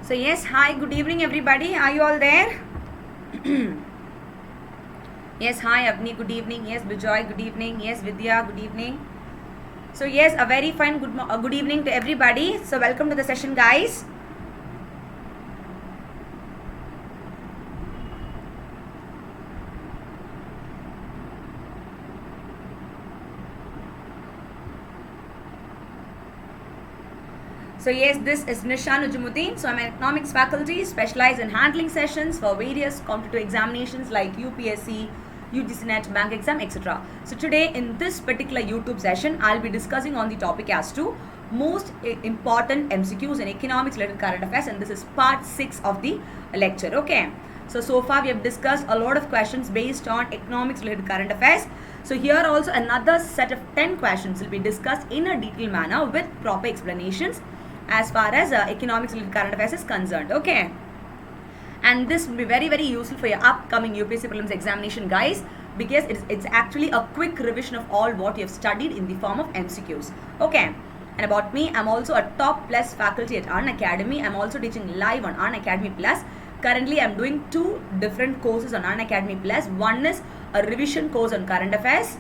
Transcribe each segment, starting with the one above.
So yes, hi, good evening everybody. Are you all there? Yes, hi Avni, good evening. Yes, Bijoy, good evening. Yes, Vidya, good evening. So yes, a very fine good evening to everybody. So welcome to the session, guys. So yes, this is Nisha Nujumudeen. So I'm an economics faculty specialized in handling sessions for various competitive examinations like UPSC, UGC NET, bank exam, etc. So today in this particular YouTube session, I'll be discussing on the topic as to most important MCQs in economics related current affairs, and this is part 6 of the lecture. Okay. So far we have discussed a lot of questions based on economics related current affairs. So here also another set of 10 questions will be discussed in a detailed manner with proper explanations as far as economics related current affairs is concerned. Okay. And this will be very useful for your upcoming UPSC prelims examination, guys, because it's actually a quick revision of all what you have studied in the form of MCQs. Okay. And about me, I'm also a top plus faculty at Unacademy. I'm also teaching live on Unacademy Plus. Currently, I'm doing 2 different courses on Unacademy Plus. One is a revision course on current affairs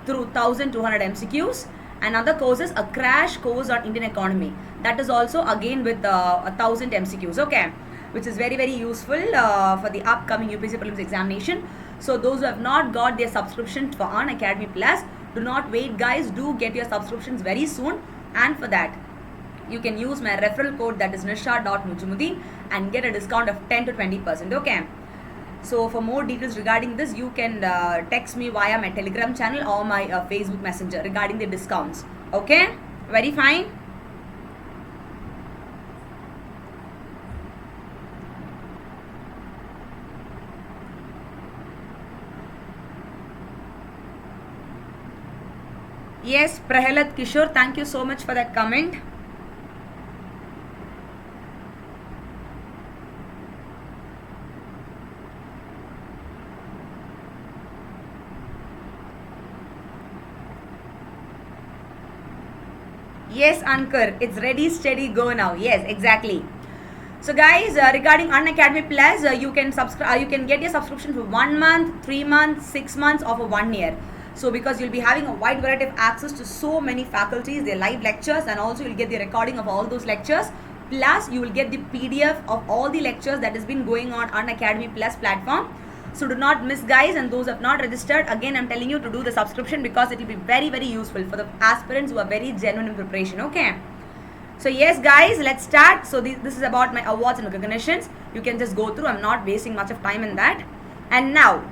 through 1200 MCQs. Another course is a crash course on Indian economy. That is also again with 1000 MCQs. Okay, which is very useful for the upcoming UPSC prelims examination. So those who have not got their subscription for Unacademy Plus, do not wait, guys. Do get your subscriptions very soon. And for that, you can use my referral code, that is nisha.nujumudeen, and get a discount of 10 to 20%. Okay. So for more details regarding this, you can text me via my Telegram channel or my Facebook Messenger regarding the discounts. Okay, very fine. Yes, Prahalat Kishore, thank you so much for that comment. Yes, Ankur, it's ready, steady, go now. Yes, exactly. So guys, regarding Unacademy Plus, you can subscribe. You can get your subscription for 1 month, 3 months, 6 months, or for 1 year. So because you'll be having a wide variety of access to so many faculties, their live lectures, and also you'll get the recording of all those lectures. Plus, you will get the PDF of all the lectures that has been going on Unacademy Plus platform. So do not miss, guys, and those who have not registered, again I'm telling you to do the subscription because it will be very useful for the aspirants who are very genuine in preparation. Okay. So yes, guys, let's start. So this is about my awards and recognitions. You can just go through. I'm not wasting much of time in that. And now,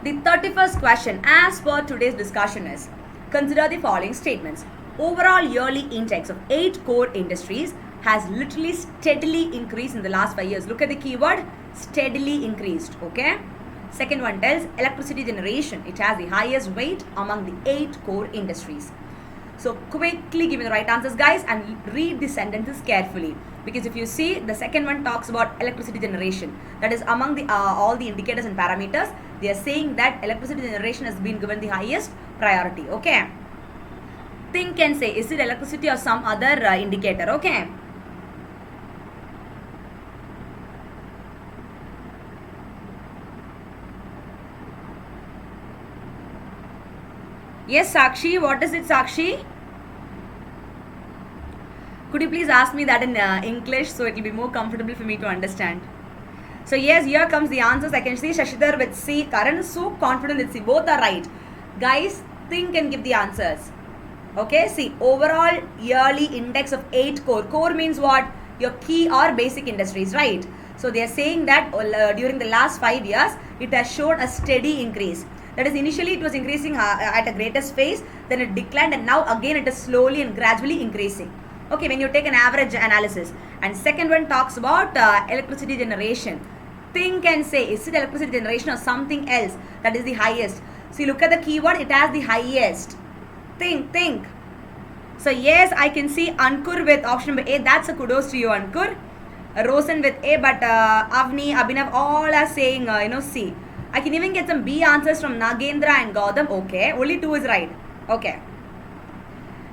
the 31st question as per today's discussion is, consider the following statements. Overall yearly index of 8 core industries has literally steadily increased in the last 5 years. Look at the keyword, steadily increased. Okay. Second one tells electricity generation. It has the highest weight among the 8 core industries. So quickly give me the right answers, guys, and read the sentences carefully. Because if you see, the second one talks about electricity generation. That is among the all the indicators and parameters. They are saying that electricity generation has been given the highest priority. Okay. Think and say, is it electricity or some other indicator? Okay. Yes, Sakshi. What is it, Sakshi? Could you please ask me that in English so it will be more comfortable for me to understand? So yes, here comes the answers. I can see Shashidhar with C. Karan is so confident with C. Both are right. Guys, think and give the answers. Okay, see, overall yearly index of 8 core. Core means what? Your key or basic industries, right? So they are saying that during the last 5 years, it has shown a steady increase. That is, initially it was increasing at a greatest phase, then it declined, and now again it is slowly and gradually increasing. Okay, when you take an average analysis. And second one talks about electricity generation. Think and say, is it electricity generation or something else that is the highest? See, look at the keyword, it has the highest. Think. So yes, I can see Ankur with option number A. That's a kudos to you, Ankur. Rosen with A, but Avni, Abhinav, all are saying, C. I can even get some B answers from Nagendra and Gautam. Okay, only 2 is right. Okay.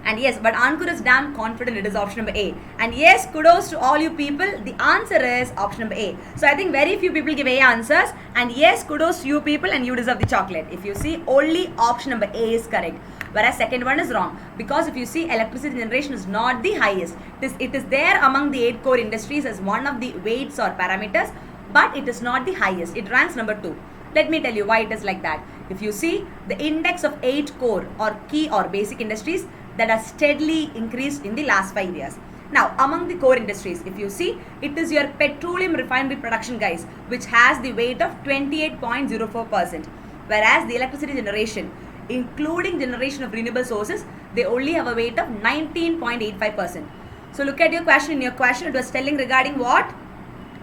And yes, but Ankur is damn confident it is option number A. And yes, kudos to all you people. The answer is option number A. So I think very few people give A answers. And yes, kudos to you people and you deserve the chocolate. If you see, only option number A is correct. Whereas second one is wrong. Because if you see, electricity generation is not the highest. It is there among the 8 core industries as one of the weights or parameters. But it is not the highest. It ranks number 2. Let me tell you why it is like that. If you see, the index of 8 core or key or basic industries that has steadily increased in the last 5 years. Now, among the core industries, if you see, it is your petroleum refinery production, guys, which has the weight of 28.04%. Whereas the electricity generation, including generation of renewable sources, they only have a weight of 19.85%. So, look at your question. In your question, it was telling regarding what?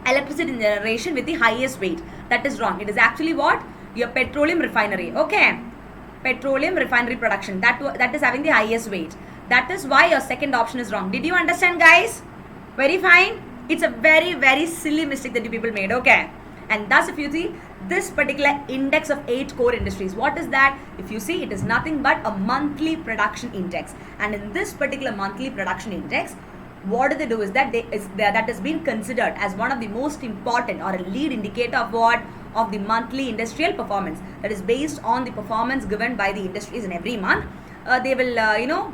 Electricity generation with the highest weight. That is wrong. It is actually what? Your petroleum refinery. Okay. Petroleum refinery production. That is having the highest weight. That is why your second option is wrong. Did you understand, guys? Very fine. It's a very, very silly mistake that you people made. Okay. And thus, if you see this particular index of 8 core industries, what is that? If you see, it is nothing but a monthly production index. And in this particular monthly production index, what do they do is that that has been considered as one of the most important or a lead indicator of what? Of the monthly industrial performance. That is based on the performance given by the industries in every month. They will,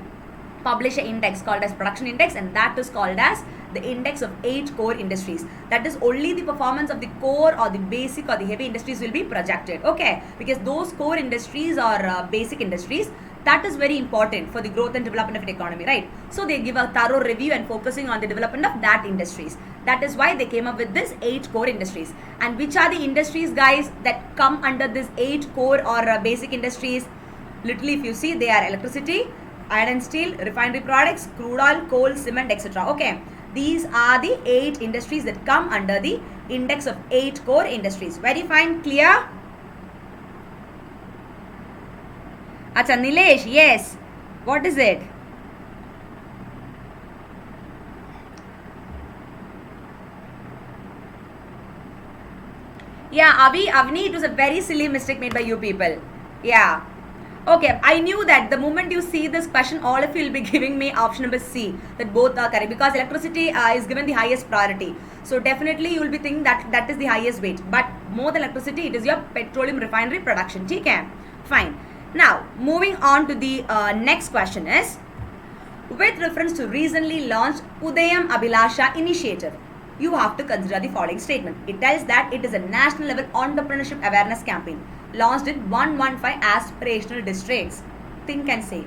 publish an index called as production index, and that is called as the index of 8 core industries. That is only the performance of the core or the basic or the heavy industries will be projected. Okay, because those core industries or basic industries, that is very important for the growth and development of the economy, right? So they give a thorough review and focusing on the development of that industries. That is why they came up with this 8 core industries. And which are the industries, guys, that come under this 8 core or basic industries? Literally, if you see, they are electricity, iron and steel, refinery products, crude oil, coal, cement, etc. Okay, these are the 8 industries that come under the index of 8 core industries. Very fine, clear? Acha, Nilesh, yes. What is it? Yeah, Avni, it was a very silly mistake made by you people. Yeah. Okay, I knew that the moment you see this question, all of you will be giving me option number C, that both are correct, because electricity is given the highest priority. So definitely you will be thinking that that is the highest weight. But more than electricity, it is your petroleum refinery production. Okay, fine. Now, moving on to the next question is, with reference to recently launched Udam Abilasha initiative, you have to consider the following statement. It tells that it is a national level entrepreneurship awareness campaign launched in 115 aspirational districts. Think and say.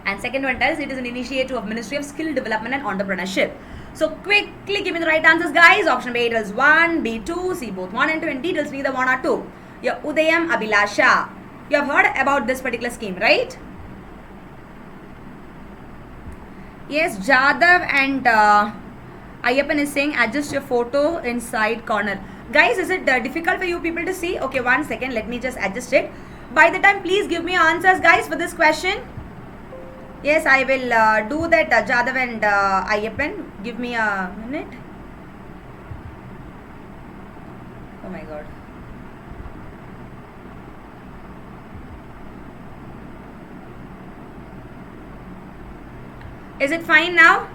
And second one tells it is an initiative of Ministry of Skill Development and Entrepreneurship. So quickly give me the right answers, guys. Option A tells 1, B 2, C both 1 and 2, and D tells neither 1 or 2. Your Udam Abilasha. You have heard about this particular scheme, right? Yes, Jadav and Ayappan is saying adjust your photo in side corner. Guys, is it difficult for you people to see? Okay, 1 second. Let me just adjust it. By the time, please give me answers, guys, for this question. Yes, I will do that, Jadav and Ayappan. Give me a minute. Oh my God. Is it fine now?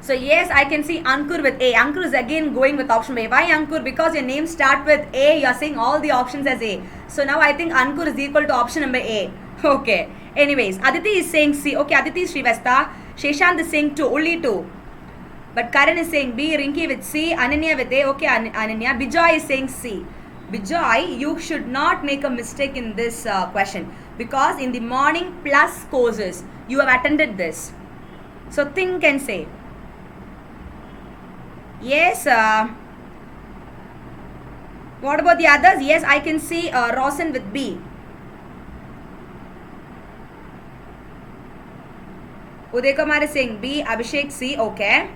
So yes, I can see Ankur with A. Ankur is again going with option A. Why Ankur? Because your name start with A, you are saying all the options as A. So now I think Ankur is equal to option number A. Okay. Anyways, Aditi is saying C. Okay, Aditi Srivastava. Sheshant is saying 2, only 2. But Karan is saying B, Rinki with C, Ananya with A. Okay, Ananya. Bijoy is saying C. Bijoy, you should not make a mistake in this question. Because in the morning plus courses, you have attended this. So think and say. Yes. What about the others? Yes, I can see Rosen with B. Uday Kumar is saying B. Abhishek C. Okay.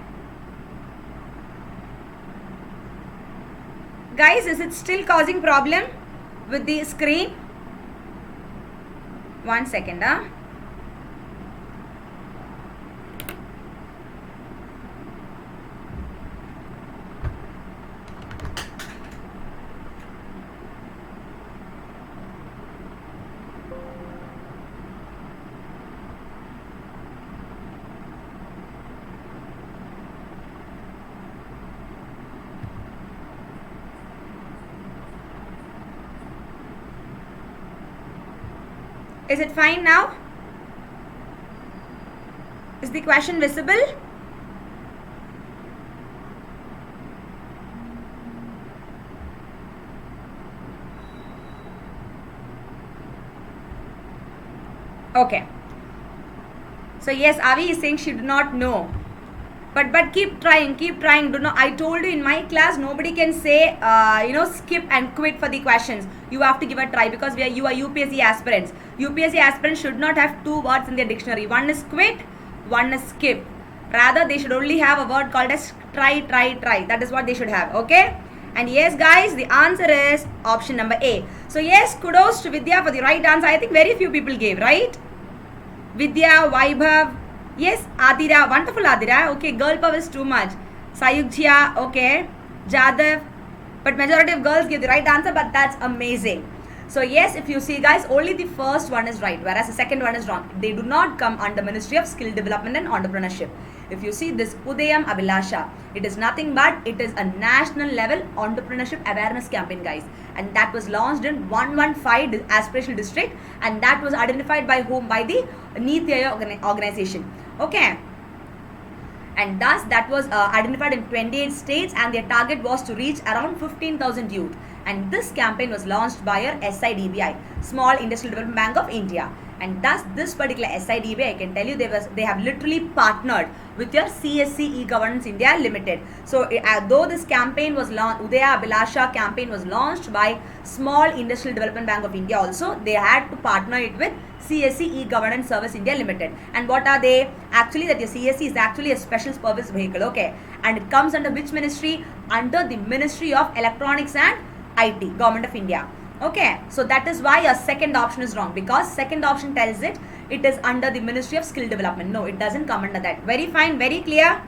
Guys, is it still causing problem with the screen? 1 second. Is it fine now? Is the question visible? Okay. So yes, Avi is saying she did not know. But keep trying. Do not. I told you in my class, nobody can say skip and quit for the questions. You have to give a try because you are UPSC aspirants. UPSC aspirants should not have two words in their dictionary. One is quit, one is skip. Rather, they should only have a word called as try. That is what they should have. Okay. And yes, guys, the answer is option number A. So yes, kudos to Vidya for the right answer. I think very few people gave, right? Vidya, Vaibhav. Yes, Adira, wonderful Adira. Okay, girl power is too much. Sayugjya, okay. Jadav. But majority of girls give the right answer, but that's amazing. So yes, if you see guys, only the first one is right, whereas the second one is wrong. They do not come under Ministry of Skill Development and Entrepreneurship. If you see this Udam Abilasha, it is nothing but it is a national level entrepreneurship awareness campaign, guys. And that was launched in 115 aspirational district, and that was identified by whom? By the Niti Aayog organization. Okay. And thus that was identified in 28 states, and their target was to reach around 15,000 youth. And this campaign was launched by your SIDBI, Small Industrial Development Bank of India. And thus this particular SIDBI, I can tell you, they have literally partnered with your CSE e-Governance India Limited. So though this campaign was launched, Udam Abilasha campaign was launched by Small Industrial Development Bank of India also, they had to partner it with CSE e-Governance Service India Limited. And what are they? Actually, that your CSE is actually a special purpose vehicle, okay? And it comes under which ministry? Under the Ministry of Electronics and IT, Government of India. Okay, so that is why your second option is wrong, because second option tells it is under the Ministry of Skill Development. No, it doesn't come under that. Very fine, very clear.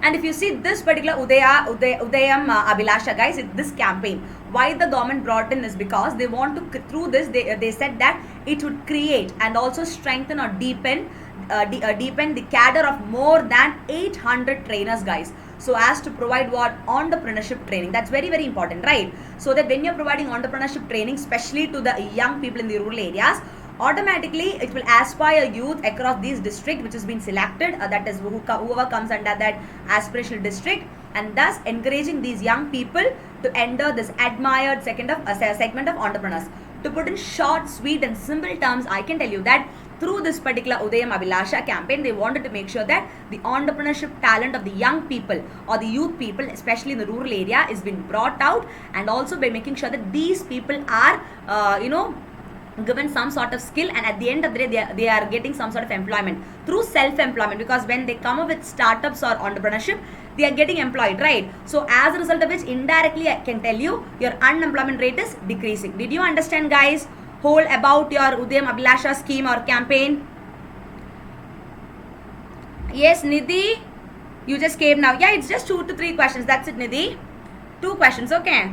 And if you see this particular Udam Abilasha, guys, this campaign, why the government brought in is because they want to, through this, they said that it would create and also strengthen or deepen the cadre of more than 800 trainers, guys. So as to provide what? Entrepreneurship training. That's very, very important, right? So that when you're providing entrepreneurship training, especially to the young people in the rural areas, automatically it will aspire youth across these districts which has been selected, that is whoever comes under that aspirational district, and thus encouraging these young people to enter this admired segment of entrepreneurs. To put in short, sweet and simple terms, I can tell you that through this particular Udam Abilasha campaign, they wanted to make sure that the entrepreneurship talent of the young people or the youth people, especially in the rural area, is being brought out, and also by making sure that these people are, given some sort of skill, and at the end of the day they are getting some sort of employment through self-employment, because when they come up with startups or entrepreneurship, they are getting employed, right? So as a result of which, indirectly I can tell you, your unemployment rate is decreasing. Did you understand, guys, whole about your Udam Abilasha scheme or campaign? Yes, Nidhi, you just came now. Yeah, it's just 2 to 3 questions. That's it, Nidhi. 2 questions, okay?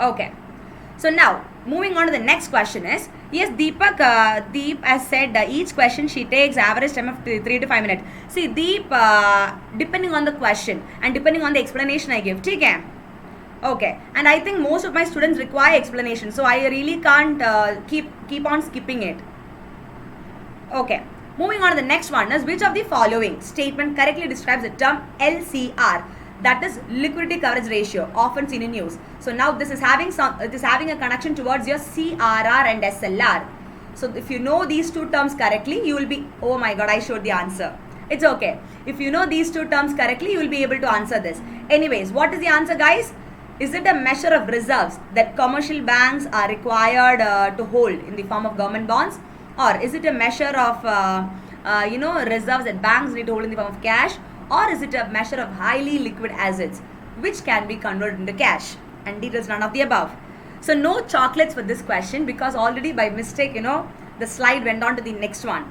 Okay. So now, moving on to the next question is, yes, Deep has said each question she takes average time of 3 to 5 minutes. See, Deep, depending on the question and depending on the explanation I give, okay? Okay, and I think most of my students require explanation, so I really can't keep on skipping it. Okay, moving on to the next one is, which of the following statement correctly describes the term LCR, that is liquidity coverage ratio, often seen in news. So now this is having a connection towards your CRR and SLR. So if you know these 2 terms correctly, you will be, oh my god, I showed the answer. It's okay. If you know these 2 terms correctly, you will be able to answer this. Anyways, what is the answer, guys? Is it a measure of reserves that commercial banks are required to hold in the form of government bonds? Or is it a measure of, reserves that banks need to hold in the form of cash? Or is it a measure of highly liquid assets which can be converted into cash? And details none of the above. So no chocolates for this question, because already by mistake, the slide went on to the next one.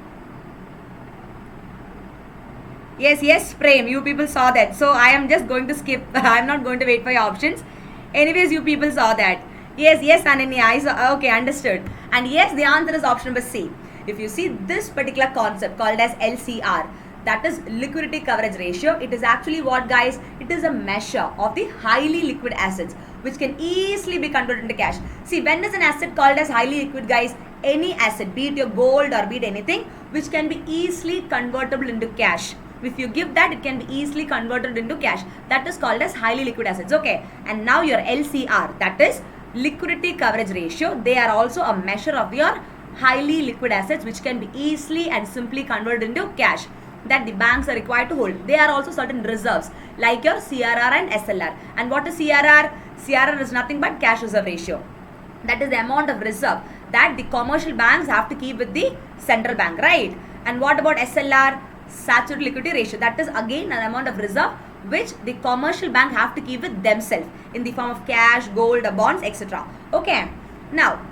Yes, Prem, you people saw that. So I am just going to skip. I am not going to wait for your options. Anyways, you people saw that. Yes, Ananya, I saw. Okay, understood. And yes, the answer is option number C. If you see this particular concept called as LCR, that is liquidity coverage ratio, it is actually what, guys? It is a measure of the highly liquid assets which can easily be converted into cash. See, when is an asset called as highly liquid, guys? Any asset, be it your gold or be it anything, which can be easily convertible into cash. If you give that, it can be easily converted into cash. That is called as highly liquid assets. Okay. And now your LCR, that is liquidity coverage ratio. They are also a measure of your highly liquid assets, which can be easily and simply converted into cash, that the banks are required to hold. There are also certain reserves like your CRR and SLR. And what is CRR? CRR is nothing but cash reserve ratio. That is the amount of reserve that the commercial banks have to keep with the central bank, right? And what about SLR? Statutory liquidity ratio. That is again an amount of reserve which the commercial bank have to keep with themselves in the form of cash, gold, bonds, etc. Okay. Now,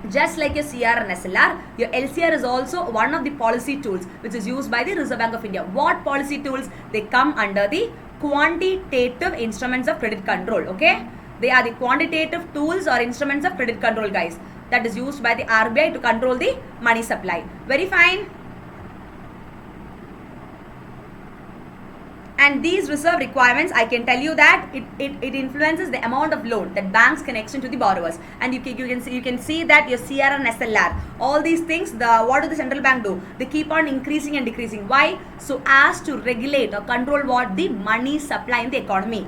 just like your CR and SLR, your LCR is also one of the policy tools which is used by the Reserve Bank of India. What policy tools? They come under the quantitative instruments of credit control. Okay. They are the quantitative tools or instruments of credit control, guys. That is used by the RBI to control the money supply. Very fine. And these reserve requirements, I can tell you that it influences the amount of loan that banks can extend to the borrowers. And you can see that your CR and SLR, all these things, what do the central bank do? They keep on increasing and decreasing. Why? So as to regulate or control what? The money supply in the economy.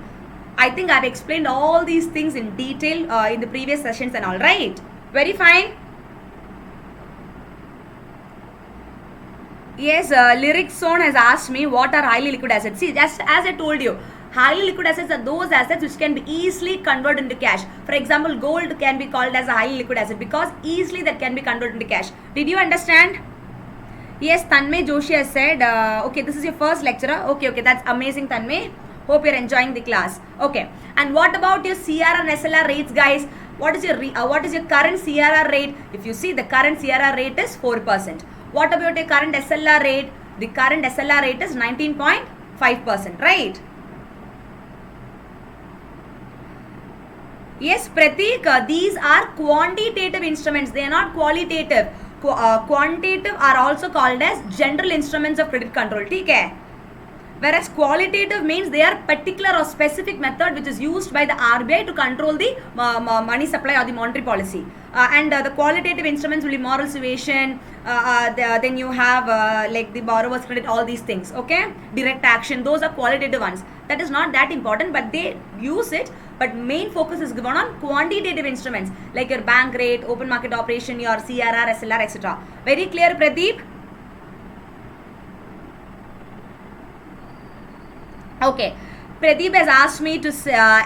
I think I've explained all these things in detail in the previous sessions and all, right? Very fine. Yes, Lyric Zone has asked me what are highly liquid assets. See, just as I told you, highly liquid assets are those assets which can be easily converted into cash. For example, gold can be called as a highly liquid asset because easily that can be converted into cash. Did you understand? Yes, Tanmay Joshi has said, okay, this is your first lecturer. Okay, that's amazing, Tanmay. Hope you're enjoying the class. Okay, and what about your CR and SLR rates, guys? What is your current CRR rate? If you see, the current CRR rate is 4%. What about your current SLR rate? The current SLR rate is 19.5%, right? Yes, Pratik, these are quantitative instruments. They are not qualitative. Quantitative are also called as general instruments of credit control. Okay? Whereas qualitative means they are particular or specific method which is used by the RBI to control the money supply or the monetary policy. And the qualitative instruments will be moral suasion, then you have like the borrower's credit, all these things, okay? Direct action, those are qualitative ones. That is not that important, but they use it. But main focus is given on quantitative instruments like your bank rate, open market operation, your CRR, SLR, etc. Very clear, Pradeep? Okay, Pradeep has asked me to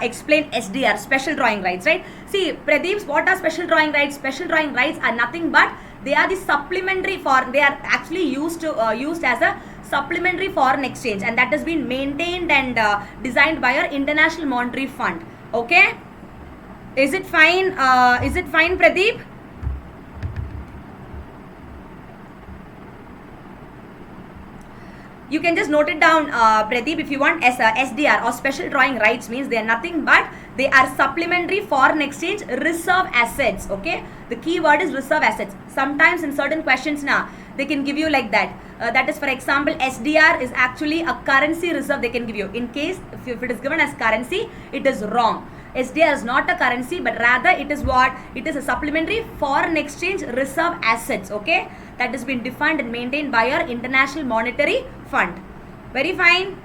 explain SDR, special drawing rights, right? See, Pradeep, what are special drawing rights? Special drawing rights are nothing but they are the supplementary they are actually used as a supplementary foreign exchange, and that has been maintained and designed by our International Monetary Fund. Okay, is it fine? Pradeep? You can just note it down, Pradeep, if you want. SDR or special drawing rights means they are nothing but they are supplementary foreign exchange reserve assets. Okay, the key word is reserve assets. Sometimes in certain questions now they can give you like that. That is, for example, SDR is actually a currency reserve they can give you. In case if it is given as currency, it is wrong. SDR is not a currency, but rather it is what? It is a supplementary foreign exchange reserve assets. Okay, that has been defined and maintained by our International Monetary Fund. Very fine.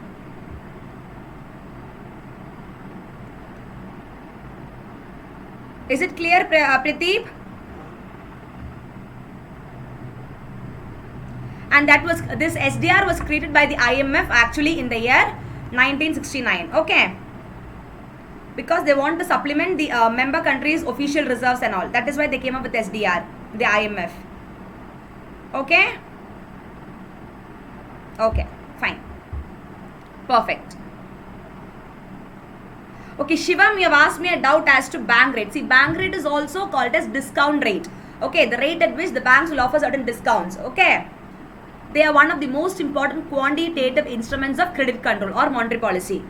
Is it clear, Pradeep? And that was, this SDR was created by the IMF actually in the year 1969. Okay, because they want to supplement the member countries' official reserves and all. That is why they came up with SDR, the IMF. Okay? Okay, fine. Perfect. Okay, Shivam, you have asked me a doubt as to bank rate. See, bank rate is also called as discount rate. Okay, the rate at which the banks will offer certain discounts. Okay? They are one of the most important quantitative instruments of credit control or monetary policy.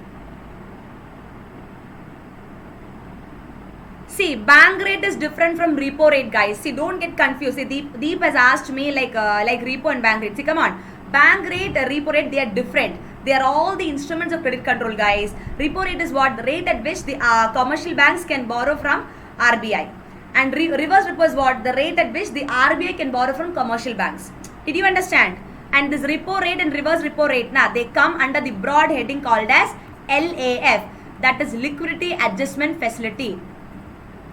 See, bank rate is different from repo rate, guys. See, don't get confused. See, Deep has asked me like repo and bank rate. See, come on. Bank rate, repo rate, they are different. They are all the instruments of credit control, guys. Repo rate is what? The rate at which the commercial banks can borrow from RBI. And reverse repo is what? The rate at which the RBI can borrow from commercial banks. Did you understand? And this repo rate and reverse repo rate, they come under the broad heading called as LAF. That is Liquidity Adjustment Facility.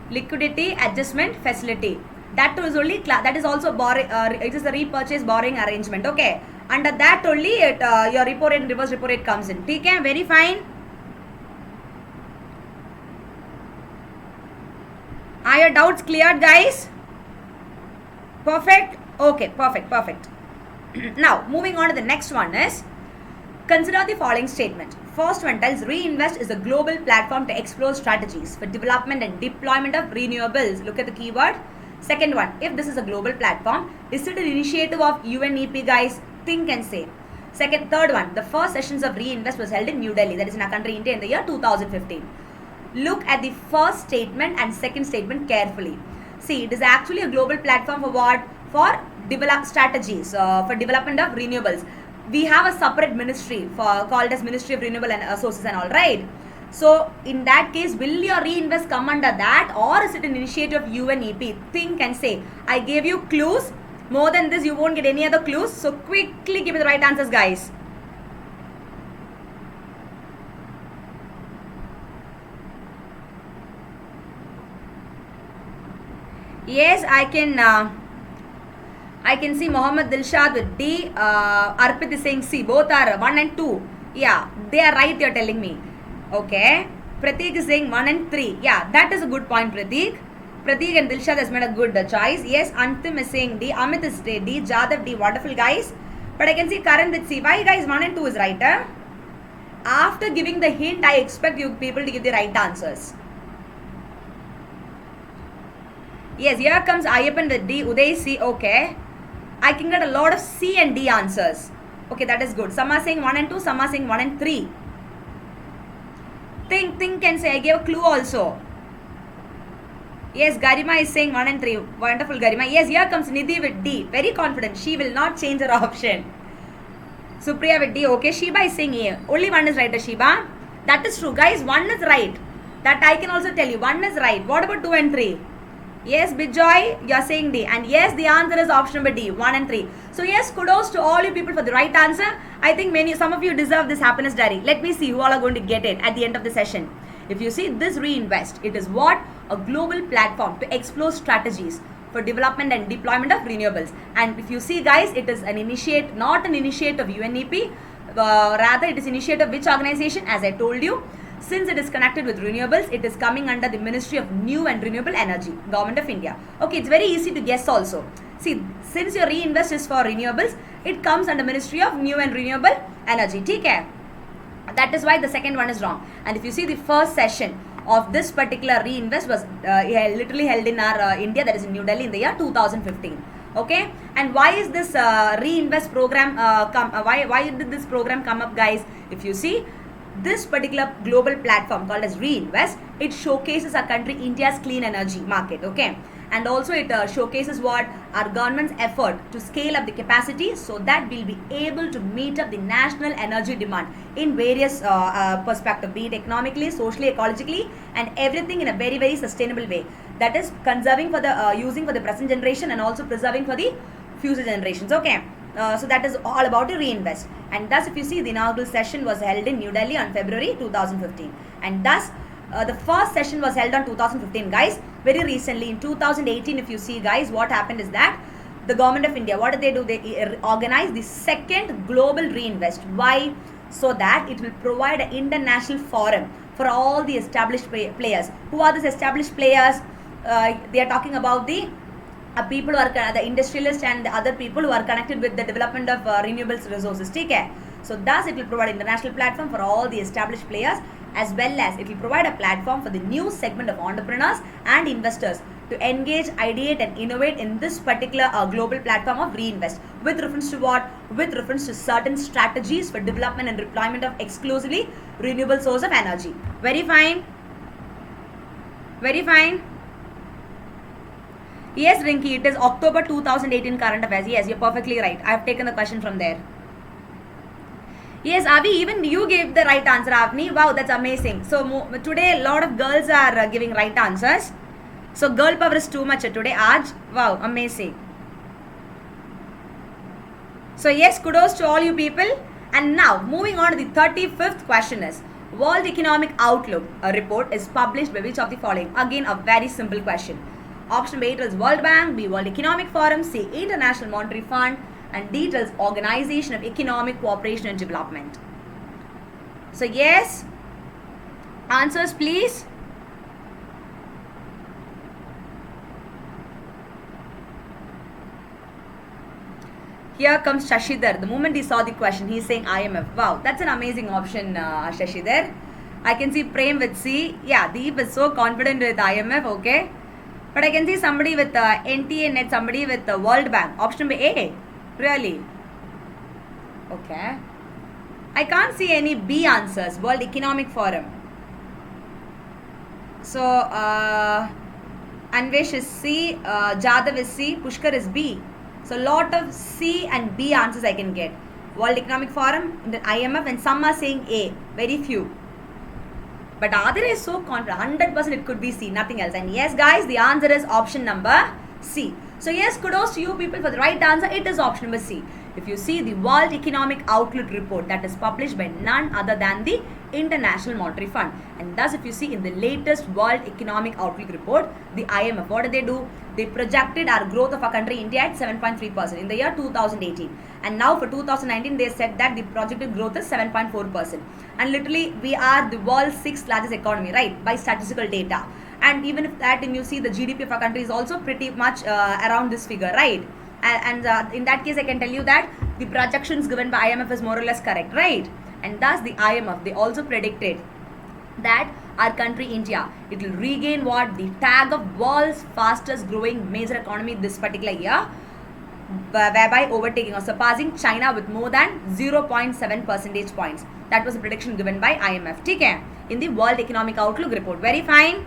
Liquidity Adjustment Facility. That is only that is also it is a repurchase borrowing arrangement. Okay. Under that only your repo rate and reverse repo rate comes in. Okay, very fine. Are your doubts cleared, guys? Perfect. Okay, perfect. Now, moving on to the next one is, consider the following statement. First one tells Reinvest is a global platform to explore strategies for development and deployment of renewables. Look at the keyword. Second one, if this is a global platform, is it an initiative of UNEP, guys? Think and say. Third one, the first sessions of Reinvest was held in New Delhi, that is in our country India, in the year 2015. Look at the first statement and second statement carefully. See, it is actually a global platform for what? For develop strategies, for development of renewables. We have a separate ministry called as Ministry of Renewable Sources and all, right? So, in that case, will your Reinvest come under that, or is it an initiative of UNEP? Think and say. I gave you clues. More than this, you won't get any other clues. So, quickly give me the right answers, guys. Yes, I can see Mohammed Dilshad with D. Arpit is saying C. Both are 1 and 2. Yeah, they are right, you're telling me. Okay. Prateek is saying 1 and 3. Yeah, that is a good point, Prateek. Prateek and Dilshad has made a good choice. Yes, Antim is saying D. Amit is D. Jadav D. Wonderful, guys. But I can see Karan with C. Why, guys? 1 and 2 is right, huh? After giving the hint, I expect you people to give the right answers. Yes, here comes Ayyappan with D. Uday C. Okay. I can get a lot of C and D answers. Okay, that is good. Some are saying 1 and 2, some are saying 1 and 3. Think and say. I gave a clue also. Yes, Garima is saying 1 and 3. Wonderful, Garima. Yes, here comes Nidhi with D. Very confident. She will not change her option. Supriya with D. Okay, Shiba is saying A. Only 1 is right, Shiba. That is true. Guys, 1 is right. That I can also tell you. 1 is right. What about 2 and 3? Yes, Bijoy, you are saying D. And yes, the answer is option number D, 1 and 3. So yes, kudos to all you people for the right answer. I think some of you deserve this happiness diary. Let me see who all are going to get it at the end of the session. If you see this Reinvest, it is what? A global platform to explore strategies for development and deployment of renewables. And if you see, guys, it is an not an initiative of UNEP, rather it is initiative of which organization? As I told you, since it is connected with renewables, it is coming under the Ministry of New and Renewable Energy, Government of India. Okay, it's very easy to guess also. See, since your Reinvest is for renewables, it comes under Ministry of New and Renewable Energy. Okay? That is why the second one is wrong. And if you see the first session of this particular Reinvest was literally held in our India, that is in New Delhi, in the year 2015. Okay? And why is this Reinvest program why did this program come up, guys? If you see, this particular global platform called as Reinvest, it showcases our country India's clean energy market, okay? And also it showcases what? Our government's effort to scale up the capacity so that we'll be able to meet up the national energy demand in various perspectives, be it economically, socially, ecologically, and everything in a very, very sustainable way. That is conserving for the, using for the present generation and also preserving for the future generations, okay? So that is all about the Reinvest. And thus, if you see, the inaugural session was held in New Delhi on February 2015. And thus, the first session was held on 2015, guys. Very recently, in 2018, if you see, guys, what happened is that the Government of India, what did they do? They organized the second global Reinvest. Why? So that it will provide an international forum for all the established players. Who are these established players? They are talking about the people who are the industrialists and the other people who are connected with the development of renewables resources. Okay? So thus it will provide international platform for all the established players, as well as it will provide a platform for the new segment of entrepreneurs and investors to engage, ideate and innovate in this particular global platform of Reinvest. With reference to what? With reference to certain strategies for development and deployment of exclusively renewable source of energy. Very fine. Very fine. Yes, Rinky, it is October 2018 current affairs. Yes, you're perfectly right. I have taken the question from there. Yes, Avi, even you gave the right answer, Avni. Wow, that's amazing. So today a lot of girls are giving right answers. So girl power is too much today. Aaj, wow, amazing. So yes, kudos to all you people. And now moving on to the 35th question is, World Economic Outlook report is published by which of the following? Again, a very simple question. Option A tells World Bank, B World Economic Forum, C International Monetary Fund, and D tells Organization of Economic Cooperation and Development. So yes, answers please. Here comes Shashidhar. The moment he saw the question, he's saying IMF. Wow, that's an amazing option, Shashidhar. I can see Prem with C. Yeah, Deep is so confident with IMF, okay. But I can see somebody with NTA Net, somebody with the World Bank. Option B, A. Really? Okay. I can't see any B answers. World Economic Forum. So, Anvesh is C, Jadhav is C, Pushkar is B. So lot of C and B answers I can get. World Economic Forum, the IMF, and some are saying A. Very few. But Adira is so confident. 100% it could be C, nothing else. And yes, guys, the answer is option number C. So yes, kudos to you people for the right answer. It is option number C. If you see the World Economic Outlook report that is published by none other than the International Monetary Fund. And thus, if you see in the latest World Economic Outlook report, the IMF, what did they do? They projected our growth of our country India at 7.3% in the year 2018. And now for 2019, they said that the projected growth is 7.4%. And literally, we are the world's 6th largest economy, right? By statistical data. And even if that, and you see the GDP of our country is also pretty much around this figure, right? And in that case, I can tell you that the projections given by IMF is more or less correct, right? And thus the IMF, they also predicted that our country India, it will regain what? The tag of world's fastest growing major economy this particular year, whereby overtaking or surpassing China with more than 0.7 percentage points. That was a prediction given by IMF, okay? In the World Economic Outlook report. Very fine.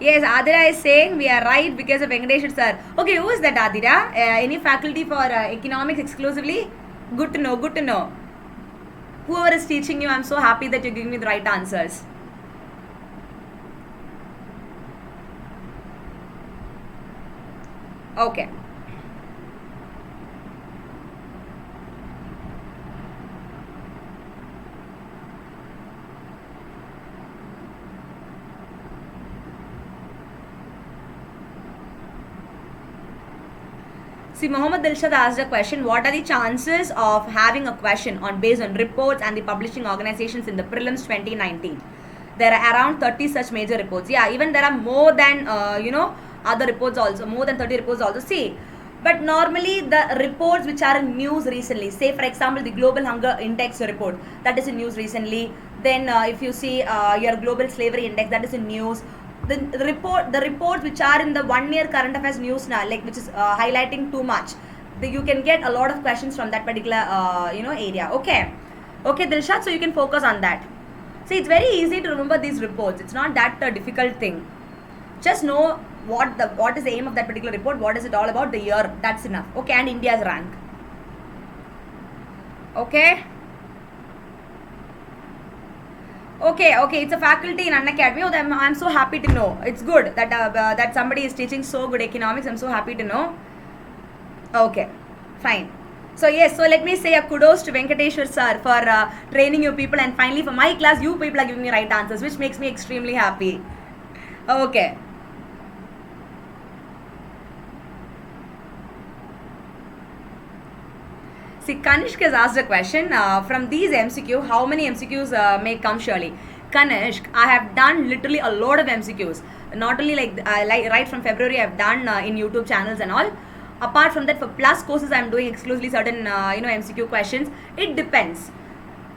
Yes, Adira is saying we are right because of Venkatesh sir. Okay, who is that Adira? Any faculty for economics exclusively? Good to know, good to know. Whoever is teaching you, I'm so happy that you're giving me the right answers. Okay. See, Mohammed Dilshad asked a question, what are the chances of having a question based on reports and the publishing organizations in the prelims 2019? There are around 30 such major reports. Yeah, even there are more than, other reports also, more than 30 reports also. See, but normally the reports which are in news recently, say for example, the Global Hunger Index report, that is in news recently. Then if you see your Global Slavery Index, that is in news. The reports which are in the 1 year current affairs news now, like which is highlighting too much, you can get a lot of questions from that particular area. Okay, Dilshad, so you can focus on that. See, it's very easy to remember these reports. It's not that a difficult thing. Just know what is the aim of that particular report, what is it all about, the year. That's enough. Okay, and India's rank. Okay. Okay, it's a faculty in Unacademy. Oh, I'm so happy to know. It's good that that somebody is teaching so good economics. I'm so happy to know. Okay, fine. So yes, so let me say a kudos to Venkateshwar sir for training you people, and finally for my class, you people are giving me right answers, which makes me extremely happy. Okay. See, Kanishk has asked a question, from these MCQ, how many MCQs may come surely? Kanishk, I have done literally a lot of MCQs. Not only like right from February, I have done in YouTube channels and all. Apart from that, for plus courses, I am doing exclusively certain MCQ questions. It depends.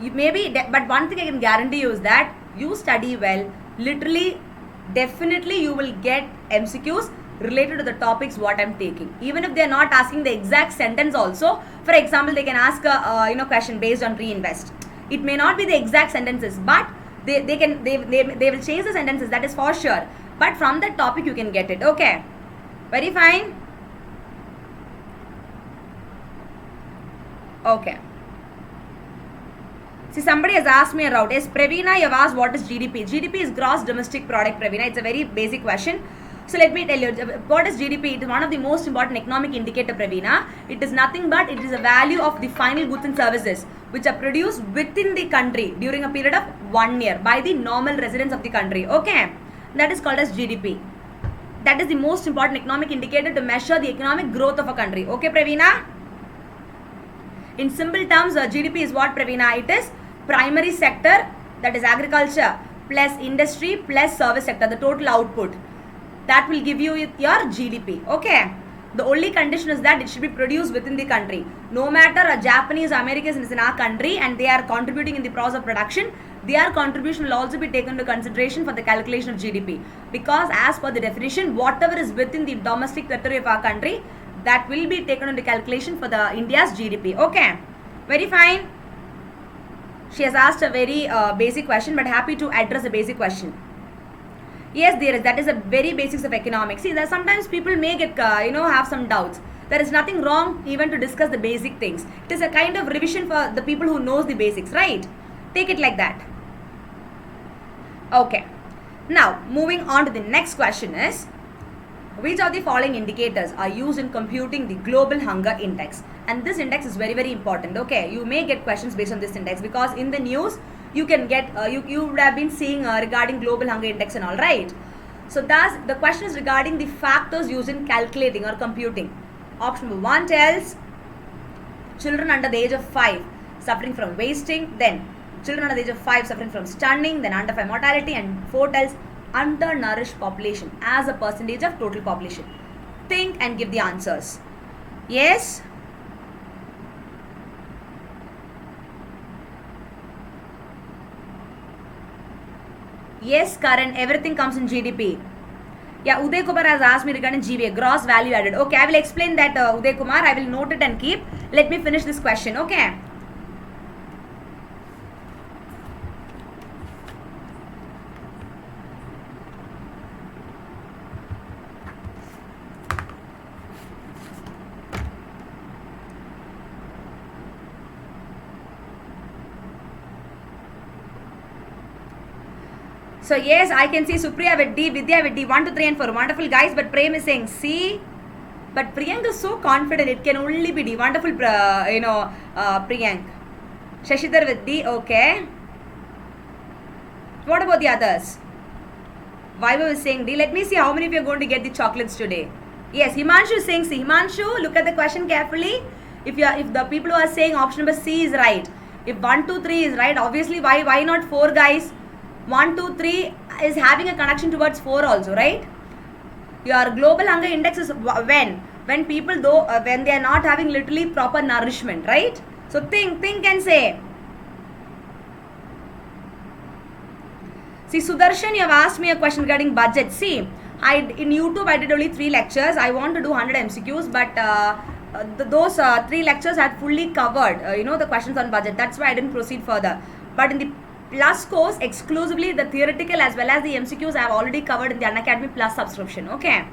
But one thing I can guarantee you is that you study well. Literally, definitely you will get MCQs related to the topics what I'm taking. Even if they are not asking the exact sentence also, for example, they can ask a question based on Reinvest. It may not be the exact sentences, but they will change the sentences, that is for sure. But from that topic you can get it. Okay, very fine. Okay. See, somebody has asked me around. Yes, Praveena, you have asked what is GDP. GDP is gross domestic product, Praveena. It's a very basic question. So let me tell you, what is GDP? It is one of the most important economic indicator, Praveena. It is nothing but it is a value of the final goods and services which are produced within the country during a period of 1 year by the normal residents of the country. Okay, that is called as GDP. That is the most important economic indicator to measure the economic growth of a country. Okay, Praveena? In simple terms, GDP is what, Praveena? It is primary sector, that is agriculture, plus industry, plus service sector, the total output. That will give you your GDP. Okay. The only condition is that it should be produced within the country. No matter a Japanese, Americans is in our country and they are contributing in the process of production, their contribution will also be taken into consideration for the calculation of GDP. Because as per the definition, whatever is within the domestic territory of our country, that will be taken into calculation for the India's GDP. Okay. Very fine. She has asked a very basic question, but happy to address a basic question. Yes, there is. That is a very basics of economics. See, that sometimes people may get, have some doubts. There is nothing wrong even to discuss the basic things. It is a kind of revision for the people who knows the basics, right? Take it like that. Okay. Now, moving on to the next question is, which of the following indicators are used in computing the global hunger index? And this index is very, very important. Okay, you may get questions based on this index because in the news you can get you would have been seeing regarding global hunger index and all, right? So thus the question is regarding the factors used in calculating or computing. Option number 1 tells children under the age of 5 suffering from wasting, then children under the age of 5 suffering from stunning, then under 5 mortality, and 4 tells undernourished population as a percentage of total population. Think and give the answers. Yes? Yes, Karan, everything comes in GDP. Yeah, Uday Kumar has asked me regarding GVA, gross value added. Okay, I will explain that, Uday Kumar. I will note it and keep. Let me finish this question, okay? So yes, I can see Supriya with D, Vidya with D, 1, 2, 3 and 4. Wonderful guys, but Prem is saying C. But Priyank is so confident, it can only be D. Wonderful, Priyank. Shashidhar with D, okay. What about the others? Vaibhav is saying D. Let me see how many of you are going to get the chocolates today. Yes, Himanshu is saying C. Himanshu, look at the question carefully. If the people who are saying option number C is right, if 1, 2, 3 is right, obviously why not 4 guys? 1, 2, 3 is having a connection towards 4 also, right? Your global hunger index is when people when they are not having literally proper nourishment, right? So think and say. See, Sudarshan, you have asked me a question regarding budget. See, in YouTube I did only 3 lectures. I want to do 100 MCQs, but those 3 lectures had fully covered, the questions on budget. That's why I didn't proceed further. But in the Plus course, exclusively the theoretical as well as the MCQs I have already covered in the Unacademy Plus subscription. Okay.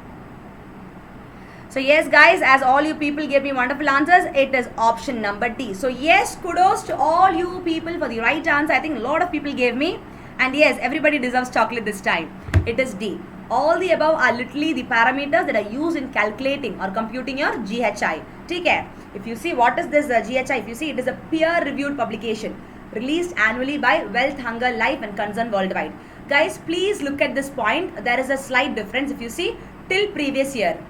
So yes guys, as all you people gave me wonderful answers, it is option number D. So yes, kudos to all you people for the right answer. I think a lot of people gave me. And yes, everybody deserves chocolate this time. It is D. All the above are literally the parameters that are used in calculating or computing your GHI. Take care. If you see what is this GHI, if you see it is a peer-reviewed publication released annually by Wealth, Hunger, Life and Concern Worldwide. Guys, please look at this point. There is a slight difference. If you see till previous year,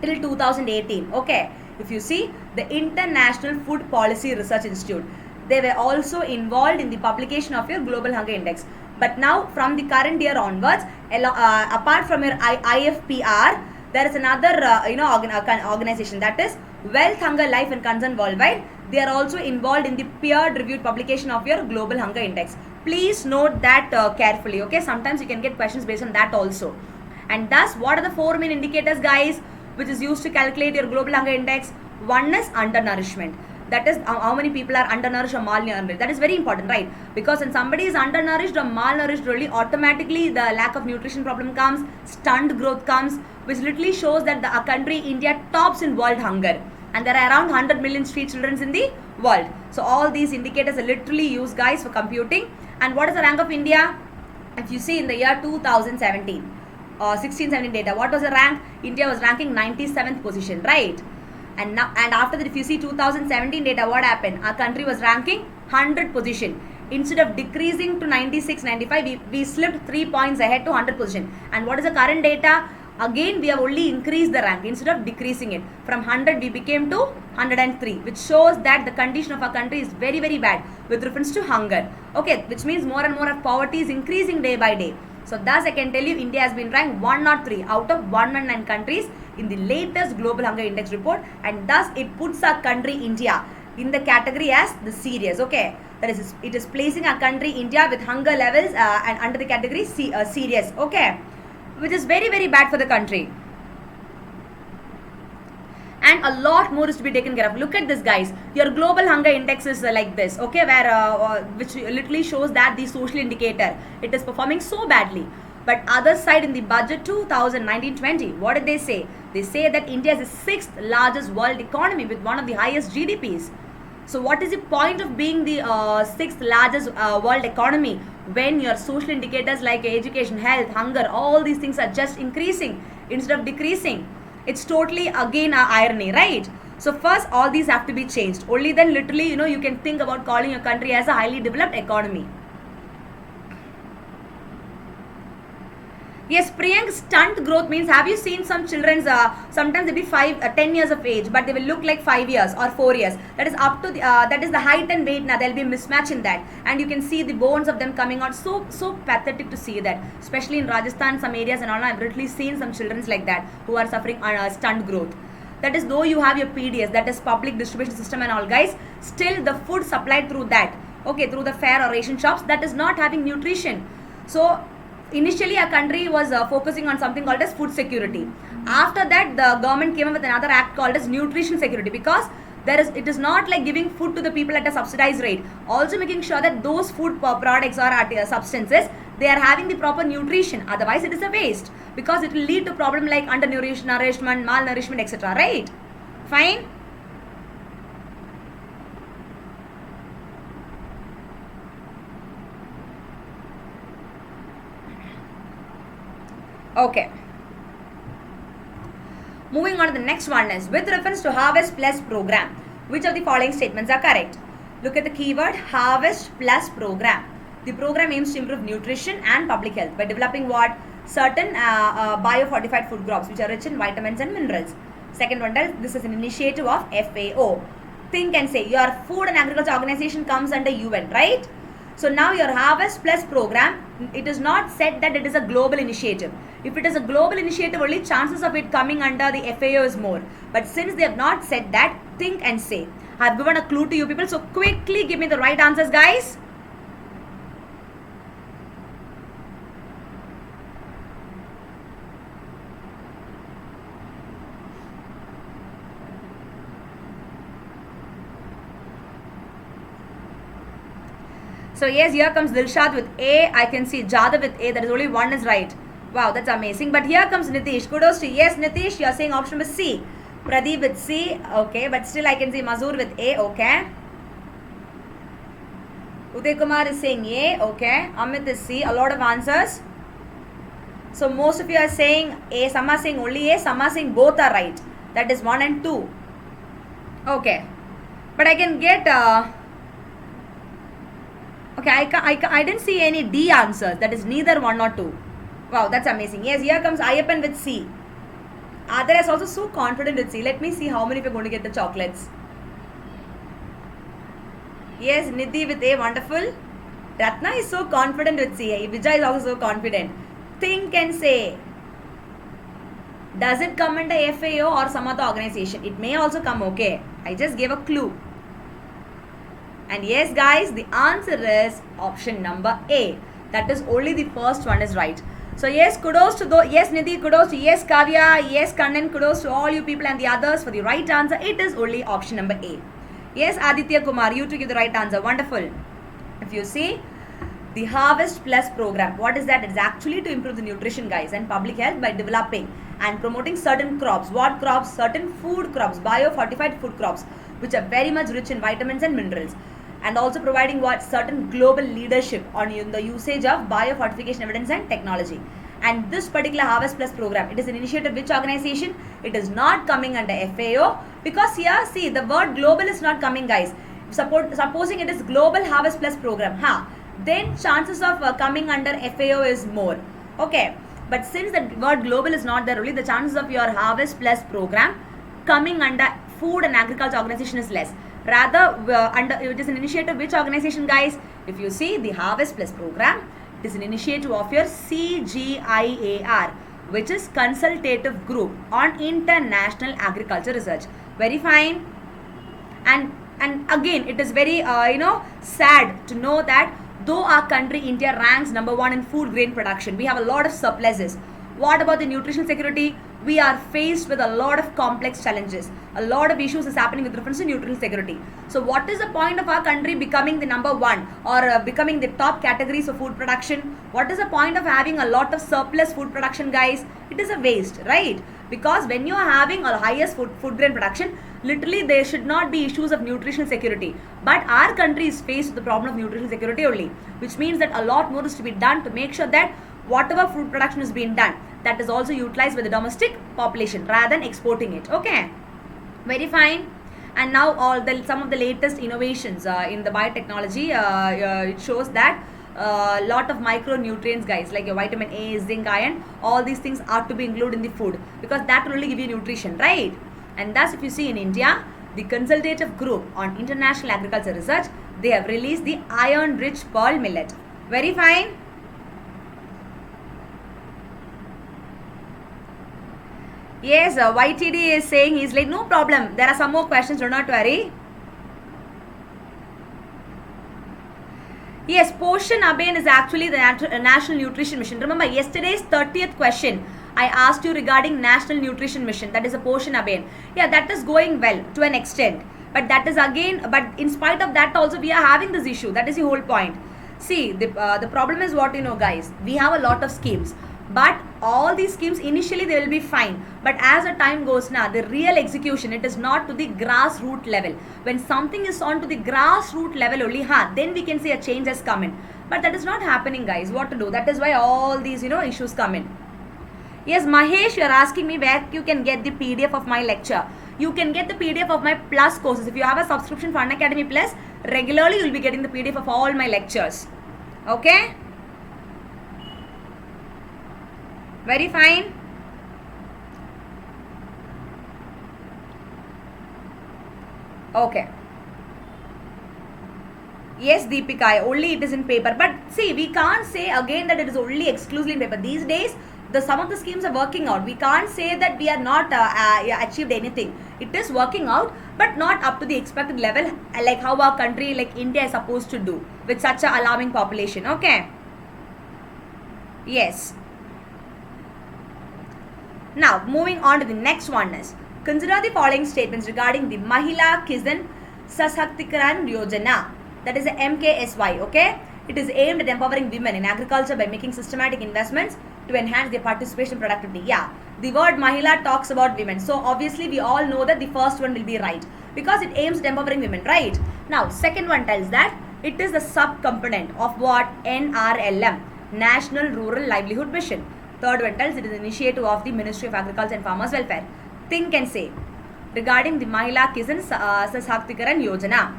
till 2018. Okay. If you see the International Food Policy Research Institute, they were also involved in the publication of your Global Hunger Index. But now from the current year onwards, apart from your IFPR, there is another organization, that is Wealth, Hunger, Life and Concern Worldwide. They are also involved in the peer-reviewed publication of your Global Hunger Index. Please note that carefully, okay? Sometimes you can get questions based on that also. And thus, what are the 4 main indicators, guys, which is used to calculate your Global Hunger Index? One is undernourishment. That is how many people are undernourished or malnourished. That is very important, right? Because when somebody is undernourished or malnourished, really automatically the lack of nutrition problem comes, stunned growth comes, which literally shows that the country India tops in world hunger. And there are around 100 million street children in the world. So all these indicators are literally used, guys, for computing. And what is the rank of India? If you see in the year 2017, 16-17 data, what was the rank? India was ranking 97th position, right? And now, and after that, if you see 2017 data, what happened? Our country was ranking 100th position. Instead of decreasing to 96, 95, we slipped 3 points ahead to 100th position. And what is the current data? Again, we have only increased the rank instead of decreasing it. From 100, we became to 103, which shows that the condition of our country is very, very bad with reference to hunger. Okay, which means more and more of poverty is increasing day by day. So thus I can tell you India has been ranked 103 out of 109 countries in the latest Global Hunger Index report, and thus it puts our country India in the category as the serious. Okay, that is, it is placing our country India with hunger levels and under the category serious. Okay, which is very, very bad for the country. And a lot more is to be taken care of. Look at this, guys. Your global hunger index is like this, okay, where which literally shows that the social indicator, it is performing so badly. But other side in the budget 2019-20, what did they say? They say that India is the 6th largest world economy with one of the highest GDPs. So what is the point of being the 6th largest world economy when your social indicators like education, health, hunger, all these things are just increasing instead of decreasing? It's totally again an irony, right? So first all these have to be changed. Only then literally, you can think about calling your country as a highly developed economy. Yes, Priyank, stunt growth means, have you seen some children's, sometimes they be 10 years of age, but they will look like 5 years or 4 years. That is up to the, that is the height and weight. Now there will be a mismatch in that, and you can see the bones of them coming out. So pathetic to see that, especially in Rajasthan, some areas and all. I've literally seen some children's like that who are suffering stunt growth. That is, though you have your PDS, that is public distribution system and all, guys, still the food supplied through that, okay, through the fair or ration shops, that is not having nutrition. So initially our country was focusing on something called as food security. After that, the government came up with another act called as nutrition security, because it is not like giving food to the people at a subsidized rate, also making sure that those food products or substances, they are having the proper nutrition. Otherwise it is a waste, because it will lead to problem like undernourishment, malnourishment, etc. Right? Fine. Okay. Moving on to the next one is, with reference to Harvest Plus program, which of the following statements are correct? Look at the keyword Harvest Plus program. The program aims to improve nutrition and public health by developing what? Certain biofortified food crops which are rich in vitamins and minerals. Second one, this is an initiative of FAO. Think and say, your Food and Agriculture Organization comes under UN, right? So now your Harvest Plus program, it is not said that it is a global initiative. If it is a global initiative, only chances of it coming under the FAO is more. But since they have not said that, think and say. I have given a clue to you people, so quickly give me the right answers, guys. So yes, here comes Dilshad with A. I can see Jadav with A. That is only one is right. Wow, that's amazing. But here comes Nitish. Kudos to you. Yes, Nitish, you are saying option number C. Pradeep with C. Okay, but still I can see Mazur with A. Okay. Uday Kumar is saying A. Okay. Amit is C. A lot of answers. So most of you are saying A. Some are saying only A. Some are saying both are right. That is 1 and 2. Okay. But I can get... okay, I didn't see any D answers. That is neither 1 nor 2. Wow, that's amazing. Yes, here comes Ayyappan with C. Adar is also so confident with C. Let me see how many of you are going to get the chocolates. Yes, Nidhi with A. Wonderful. Ratna is so confident with C. Vijay is also so confident. Think and say. Does it come under FAO or some other organization? It may also come, okay. I just gave a clue. And yes, guys, the answer is option number A. That is only the first one is right. So yes, kudos to those. Yes, Nidhi, kudos to yes, Kavya, yes, Kannan, kudos to all you people and the others for the right answer. It is only option number A. Yes, Aditya Kumar, you to give the right answer. Wonderful. If you see, the Harvest Plus program, what is that? It's actually to improve the nutrition, guys, and public health by developing and promoting certain crops. What crops? Certain food crops, biofortified food crops, which are very much rich in vitamins and minerals, and also providing what certain global leadership on the usage of biofortification evidence and technology. And this particular Harvest Plus program, it is an initiative which organization? It is not coming under FAO, because here see the word global is not coming, guys. Supposing it is Global Harvest Plus program, then chances of coming under FAO is more. Okay, but since the word global is not there, only the chances of your Harvest Plus program coming under Food and Agriculture Organization is less. Rather, it is an initiative which organization, guys? If you see the Harvest Plus program, it is an initiative of your CGIAR, which is Consultative Group on International Agriculture Research. Very fine. And again, it is very sad to know that though our country India ranks number 1 in food grain production, we have a lot of surpluses. What about the nutritional security? We are faced with a lot of complex challenges. A lot of issues is happening with reference to nutritional security. So what is the point of our country becoming the number 1 or becoming the top categories of food production? What is the point of having a lot of surplus food production, guys? It is a waste, right? Because when you are having a highest food grain production, literally there should not be issues of nutritional security. But our country is faced with the problem of nutritional security only, which means that a lot more is to be done to make sure that whatever food production is being done, that is also utilized by the domestic population rather than exporting it. Okay, very fine. And now some of the latest innovations in the biotechnology, it shows that a lot of micronutrients, guys, like your vitamin A, zinc, iron, all these things are to be included in the food, because that will only give you nutrition, right? And thus, if you see in India, the Consultative Group on International Agriculture Research, they have released the iron-rich pearl millet. Very fine. Yes, YTD is saying, he's like, no problem. There are some more questions, do not worry. Yes, Poshan Abhiyan is actually the National Nutrition Mission. Remember, yesterday's 30th question, I asked you regarding National Nutrition Mission. That is a Poshan Abhiyan. Yeah, that is going well to an extent. But that is again, but in spite of that also, we are having this issue. That is the whole point. See, the problem is what, guys, we have a lot of schemes. But all these schemes, initially they will be fine. But as the time goes now, the real execution, it is not to the grassroots level. When something is on to the grassroots level only, then we can see a change has come in. But that is not happening, guys. What to do? That is why all these, issues come in. Yes, Mahesh, you are asking me where you can get the PDF of my lecture. You can get the PDF of my Plus courses. If you have a subscription for Unacademy Plus, regularly you will be getting the PDF of all my lectures. Okay? Very fine. Okay. Yes, Deepika, only it is in paper. But see, we can't say again that it is only exclusively in paper. These days, some of the schemes are working out. We can't say that we are not achieved anything. It is working out, but not up to the expected level, like how our country, like India, is supposed to do with such an alarming population. Okay. Yes. Now, moving on to the next one is, consider the following statements regarding the Mahila, Kisan, Sashaktikaran Yojana. That is the MKSY, okay? It is aimed at empowering women in agriculture by making systematic investments to enhance their participation productivity. Yeah, the word Mahila talks about women. So, obviously, we all know that the first one will be right, because it aims at empowering women, right? Now, second one tells that it is the sub-component of what? NRLM, National Rural Livelihood Mission. Third one tells it is an initiative of the Ministry of Agriculture and Farmers Welfare. Think and say regarding the Mahila Kisan Sashaktikaran Yojana.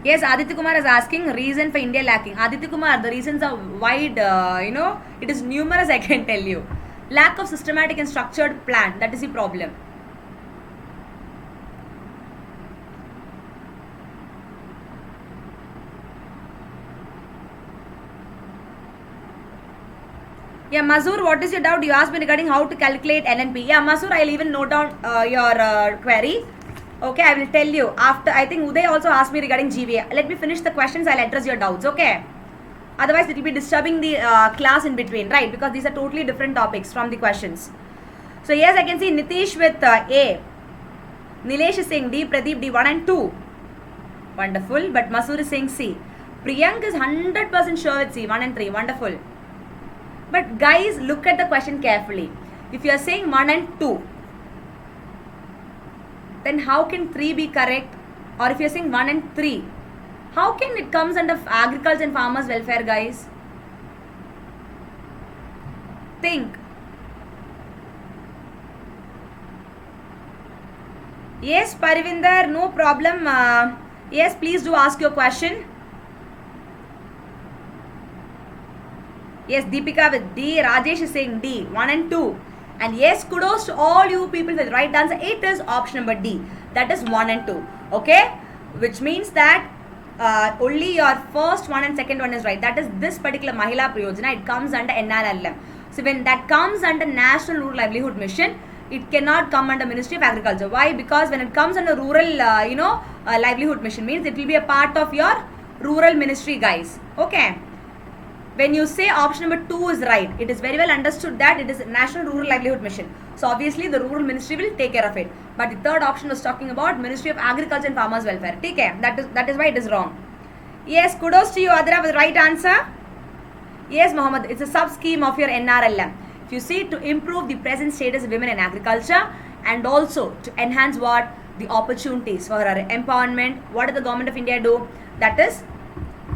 Yes, Aditya Kumar is asking reason for India lacking. Aditya Kumar, the reasons are wide, it is numerous, I can tell you. Lack of systematic and structured plan, that is the problem. Yeah, Mazur, what is your doubt? You asked me regarding how to calculate LNP. Yeah, Mazur, I'll even note down your query. Okay, I will tell you. After, I think Uday also asked me regarding GVA. Let me finish the questions. I'll address your doubts. Okay. Otherwise, it will be disturbing the class in between, right? Because these are totally different topics from the questions. So, yes, I can see Nitish with A. Nilesh is saying D. Pradeep D. 1 and 2. Wonderful. But Mazur is saying C. Priyank is 100% sure with C. 1 and 3. Wonderful. But guys, look at the question carefully. If you are saying 1 and 2, then how can 3 be correct? Or if you're saying 1 and 3, how can it comes under agriculture and farmers welfare, guys? Think. Yes, Parivinder, no problem. Yes, please do ask your question. Yes, Deepika with D. Rajesh is saying D. 1 and 2. And yes, kudos to all you people with the right answer. It is option number D. That is 1 and 2. Okay? Which means that only your first one and second one is right. That is this particular Mahila Priyojana. It comes under NRLM. So when that comes under National Rural Livelihood Mission, it cannot come under Ministry of Agriculture. Why? Because when it comes under Rural, Livelihood Mission means it will be a part of your Rural Ministry, guys. Okay. When you say option number 2 is right, it is very well understood that it is National Rural Livelihood Mission. So obviously the Rural Ministry will take care of it. But the third option was talking about Ministry of Agriculture and Farmers Welfare. Take care. That is why it is wrong. Yes, kudos to you, Adra, with the right answer. Yes, Mohammed, it's a sub-scheme of your NRLM. If you see, to improve the present status of women in agriculture and also to enhance what? The opportunities for our empowerment. What did the government of India do? That is,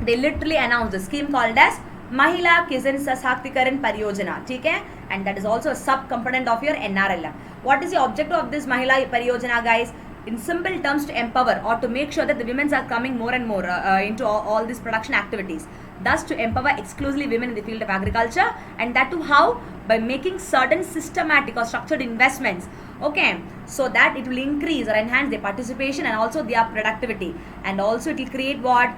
they literally announced a scheme called as Mahila Kisan Sashaktikaran Pariyojana. Okay? And that is also a sub-component of your NRLM. What is the objective of this Mahila Pariyojana, guys? In simple terms, to empower or to make sure that the women are coming more and more into all these production activities. Thus, to empower exclusively women in the field of agriculture, and that too how? By making certain systematic or structured investments, okay, so that it will increase or enhance their participation and also their productivity, and also it will create what?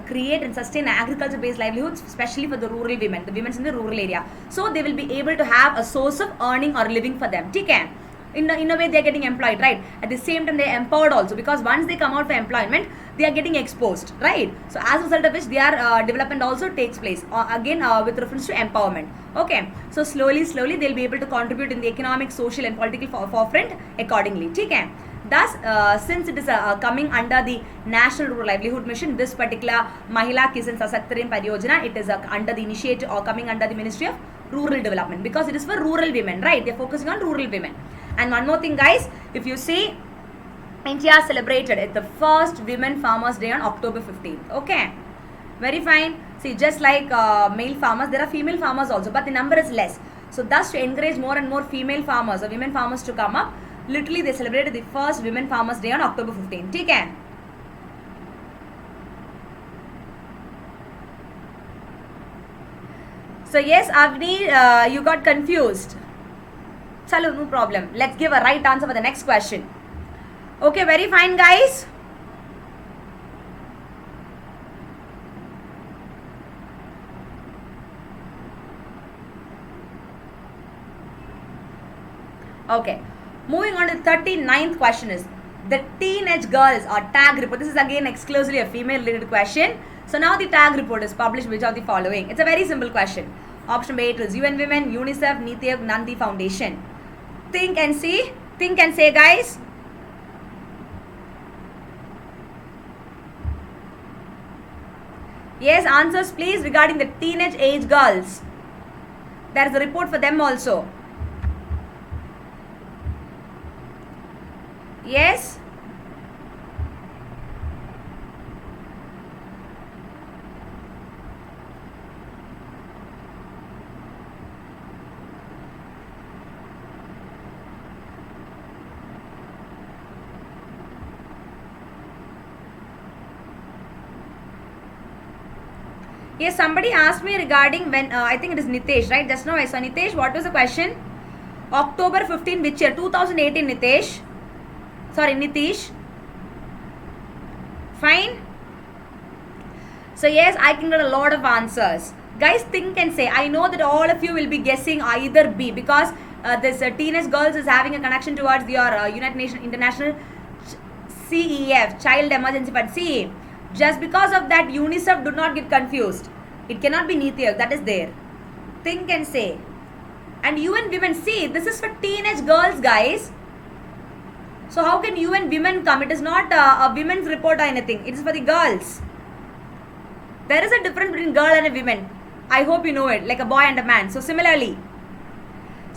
Create and sustain agriculture based livelihoods, especially for the rural women, the women in the rural area, so they will be able to have a source of earning or living for them. Okay? In a way they are getting employed, right? At the same time they are empowered also, because once they come out for employment they are getting exposed, right? So as a result of which their development also takes place, again with reference to empowerment. Okay, so slowly they will be able to contribute in the economic, social and political forefront accordingly. Okay? Thus, since it is coming under the National Rural Livelihood Mission, this particular Mahila Kisan Sashaktikaran Pariyojana, it is under the initiative or coming under the Ministry of Rural Development, because it is for rural women, right? They are focusing on rural women. And one more thing, guys, if you see, India celebrated it, the first Women Farmers Day on October 15th. Okay, very fine. See, just like male farmers, there are female farmers also, but the number is less. So thus, to encourage more and more female farmers or women farmers to come up, literally they celebrated the first Women Farmers Day on October 15th. Okay? So yes, Avni, you got confused. Chalo, no problem. Let's give a right answer for the next question. Okay, very fine, guys. Okay, moving on to the 39th question is, the teenage girls or tag report. This is again exclusively a female related question. So now the tag report is published which of the following? It's a very simple question. Option A, it is UN Women, UNICEF, Niti Aayog, Nandi Foundation. Think and see. Think and say, guys. Yes, answers please regarding the teenage age girls. There is a report for them also. Yes. Yes, somebody asked me regarding when, I think it is Nitesh, right? Just now I saw Nitesh. What was the question? October 15, which year? 2018, Nitesh. Sorry, Nitish. Fine. So yes, I can get a lot of answers. Guys, think and say. I know that all of you will be guessing either B, because this teenage girls is having a connection towards your United Nations International CEF, Child Emergency Fund. See, just because of that, UNICEF, do not get confused. It cannot be Niti Aayog, that is there. Think and say. And UN Women, see, this is for teenage girls, guys. So how can UN Women come? It is not a women's report or anything. It is for the girls. There is a difference between girl and a woman. I hope you know it, like a boy and a man. So similarly,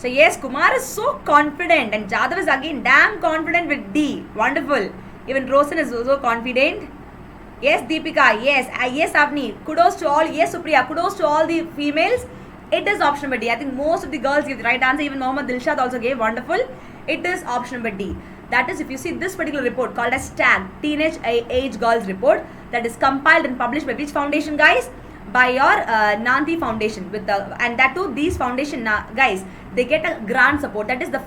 So yes, Kumar is so confident and Jadhav is again damn confident with D. Wonderful. Even Rosen is also confident. Yes, Deepika. Yes. Yes, Avni. Kudos to all. Yes, Supriya. Kudos to all the females. It is option number D. I think most of the girls give the right answer. Even Mohammad Dilshad also gave. Wonderful. It is option number D. That is, if you see this particular report called as TAG, Teenage Age Girls Report, that is compiled and published by which foundation, guys? By your Nandi Foundation. With the, and that too, these foundation guys, they get a grant support. That is the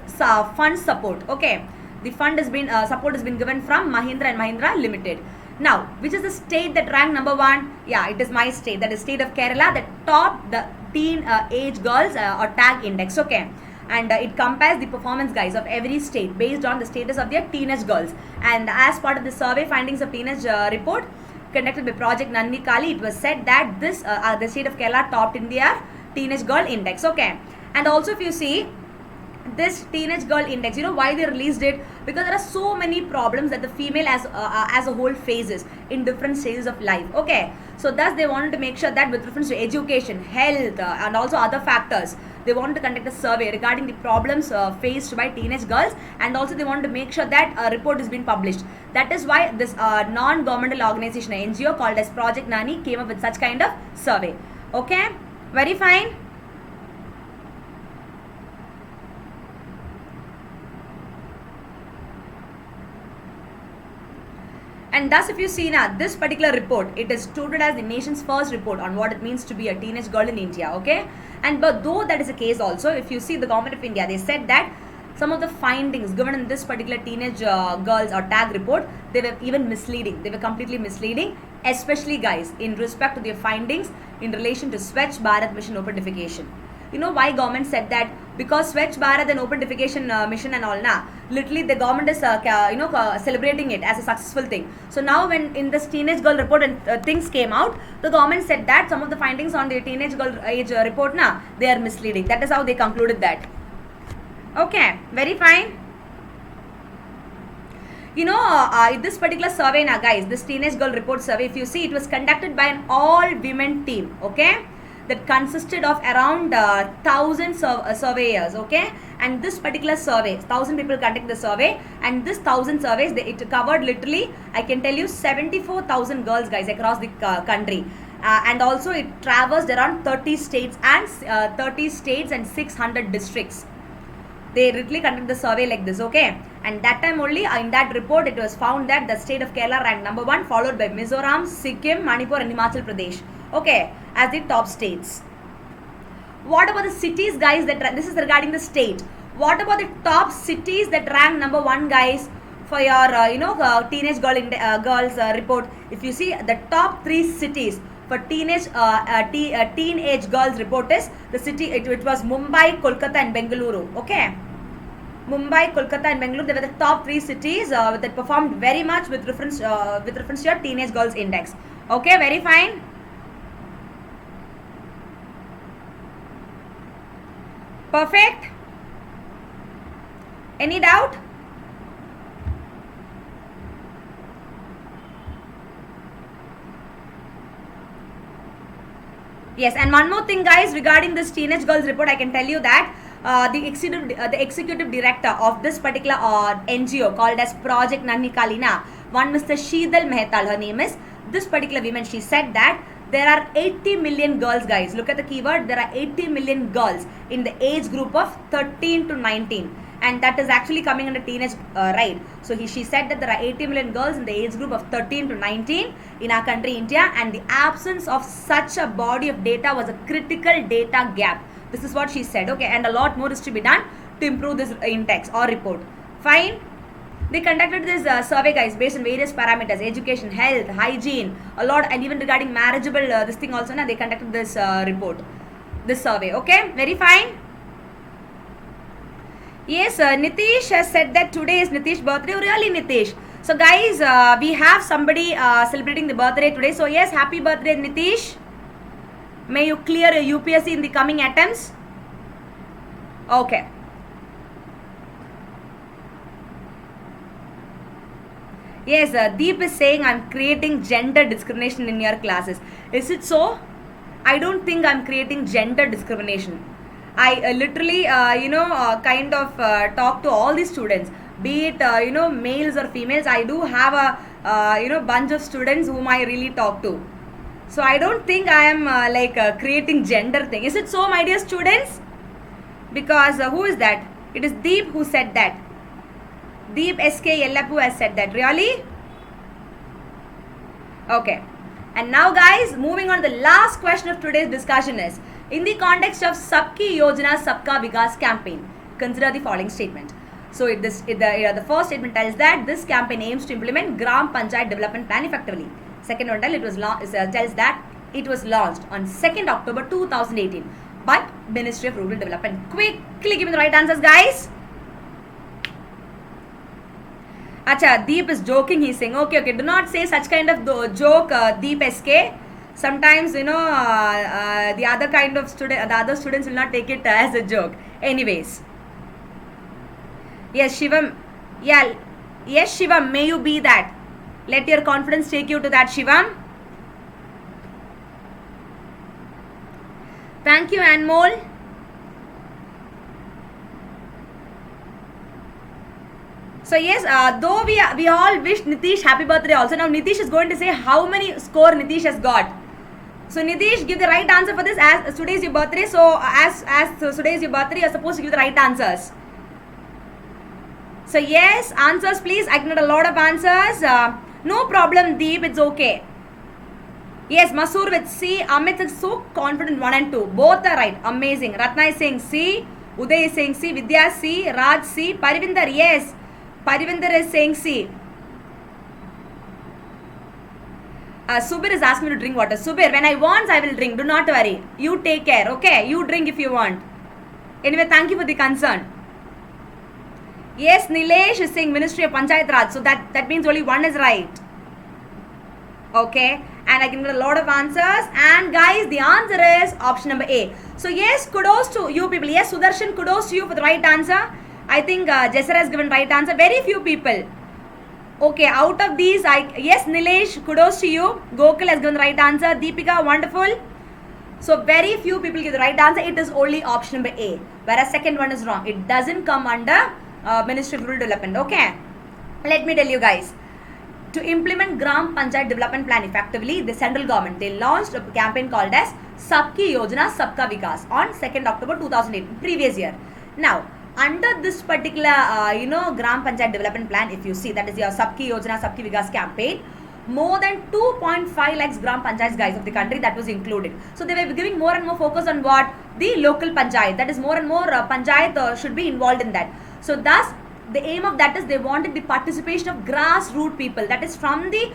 fund support. Okay, the fund has been support has been given from Mahindra and Mahindra Limited. Now, which is the state that ranked number 1? Yeah, it is my state. That is state of Kerala that topped the teen age girls or TAG index. Okay. And it compares the performance, guys, of every state based on the status of their teenage girls. And as part of the survey findings of teenage report conducted by Project Nandi Kali, it was said that this the state of Kerala topped in their teenage girl index. Okay. And also, if you see this teenage girl index, you know why they released it? Because there are so many problems that the female as a whole faces in different stages of life. Okay, so thus they wanted to make sure that with reference to education, health and also other factors, they wanted to conduct a survey regarding the problems faced by teenage girls, and also they wanted to make sure that a report is being published. That is why this non-governmental organization, NGO called as Project Nani, came up with such kind of survey. Okay, very fine. And thus, if you see now, this particular report, it is touted as the nation's first report on what it means to be a teenage girl in India, okay? And but though that is the case also, if you see the government of India, they said that some of the findings given in this particular teenage girls or TAG report, they were even misleading. They were completely misleading, especially, guys, in respect to their findings in relation to Swachh Bharat Mission open defecation. You know why government said that? Because Swachh Bharat and open defecation mission and all now, literally the government is celebrating it as a successful thing. So now when in this teenage girl report and things came out, the government said that some of the findings on the teenage girl age report now, they are misleading. That is how they concluded that. Okay, very fine. You know, this particular survey now, guys, this teenage girl report survey, if you see, it was conducted by an all-women team, okay, that consisted of around 1,000 surveyors, okay, and this particular survey, 1,000 people conducted the survey, and this 1,000 surveys, it covered literally, I can tell you, 74,000 girls, guys, across the country. And also it traversed around 30 states and 600 districts. They literally conducted the survey like this, okay? And that time only, in that report, it was found that the state of Kerala ranked number 1, followed by Mizoram, Sikkim, Manipur and Himachal Pradesh, okay, as the top states. What about the cities, guys, that this is regarding the state. What about the top cities that rank number 1, guys, for your, teenage girls report? If you see the top 3 cities for teenage girls report is the city, it was Mumbai, Kolkata and Bengaluru, okay. Mumbai, Kolkata and Bengaluru, they were the top 3 cities that performed very much with reference to your teenage girls index. Okay, very fine. Perfect. Any doubt? Yes, and one more thing, guys, regarding this teenage girls report, I can tell you that the executive director of this particular NGO called as Project Nandi Kalina, one Mr. Sheetal Mehtal, her name is, this particular woman, she said that there are 80 million girls, guys, look at the keyword, there are 80 million girls in the age group of 13 to 19, and that is actually coming under teenage, right? So she said that there are 80 million girls in the age group of 13 to 19 in our country, India, and the absence of such a body of data was a critical data gap. This is what she said, okay, and a lot more is to be done to improve this index or report. Fine. They conducted this survey, guys, based on various parameters, education, health, hygiene, a lot, and even regarding marriageable, this thing also, they conducted this report, this survey, okay, very fine. Yes, Nitish has said that today is Nitish's birthday. Oh, really, Nitish? So, guys, we have somebody celebrating the birthday today. So, yes, happy birthday, Nitish. May you clear your UPSC in the coming attempts. Okay. Yes, Deep is saying I'm creating gender discrimination in your classes. Is it so? I don't think I'm creating gender discrimination. I literally, kind of talk to all the students, be it, males or females. I do have a, bunch of students whom I really talk to. So I don't think I am creating gender thing. Is it so, my dear students? Because who is that? It is Deep who said that. Deep SK Yellapu has said that. Really? Okay. And now guys, moving on, the last question of today's discussion is, in the context of Sabki Yojana Sabka Vikas campaign, consider the following statement. So the first statement tells that this campaign aims to implement Gram Panchayat development plan effectively. Second one tells that it was launched on 2nd October 2018 by Ministry of Rural Development. Quickly give me the right answers, guys. Acha, Deep is joking. He's saying, okay, do not say such kind of joke, Deep SK. Sometimes, the other students will not take it as a joke. Anyways. Yes, Shivam. Yeah. Yes, Shivam, may you be that. Let your confidence take you to that, Shivam. Thank you, Anmol. So yes, though we all wish Nitish happy birthday also. Now Nitish is going to say how many score Nitish has got. So Nitish, give the right answer for this, as today is your birthday. So as today is your birthday, you are supposed to give the right answers. So yes, answers please. I got a lot of answers. No problem, Deep. It's okay. Yes, Masoor with C. Amit is so confident 1 and 2. Both are right. Amazing. Ratna is saying C. Uday is saying C. Vidya C. Raj C. Parivinder, yes. Parivinder is saying C. Subir is asking me to drink water. Subir, when I want, I will drink. Do not worry. You take care. Okay? You drink if you want. Anyway, thank you for the concern. Yes, Nilesh is saying Ministry of Panchayat Raj. So that means only one is right. Okay? And I can get a lot of answers. And guys, the answer is option number A. So yes, kudos to you people. Yes, Sudarshan, kudos to you for the right answer. I think Jessara has given right answer. Very few people. Okay, out of these, yes, Nilesh, kudos to you. Gokul has given the right answer. Deepika, wonderful. So very few people give the right answer. It is only option number A. Whereas second one is wrong. It doesn't come under Ministry of Rural Development. Okay. Let me tell you guys. To implement Gram Panchayat Development Plan effectively, the central government, they launched a campaign called as Sabki Yojana Sabka Vikas on 2nd October 2008, previous year. Now, under this particular, Gram Panchayat Development Plan, if you see, that is your Sabki Yojana Sabki Vikas campaign, more than 2.5 lakhs Gram Panchayats, guys, of the country, that was included. So they were giving more and more focus on what? The local Panchayat. That is more and more Panchayat should be involved in that. So thus, the aim of that is they wanted the participation of grassroots people. That is from the,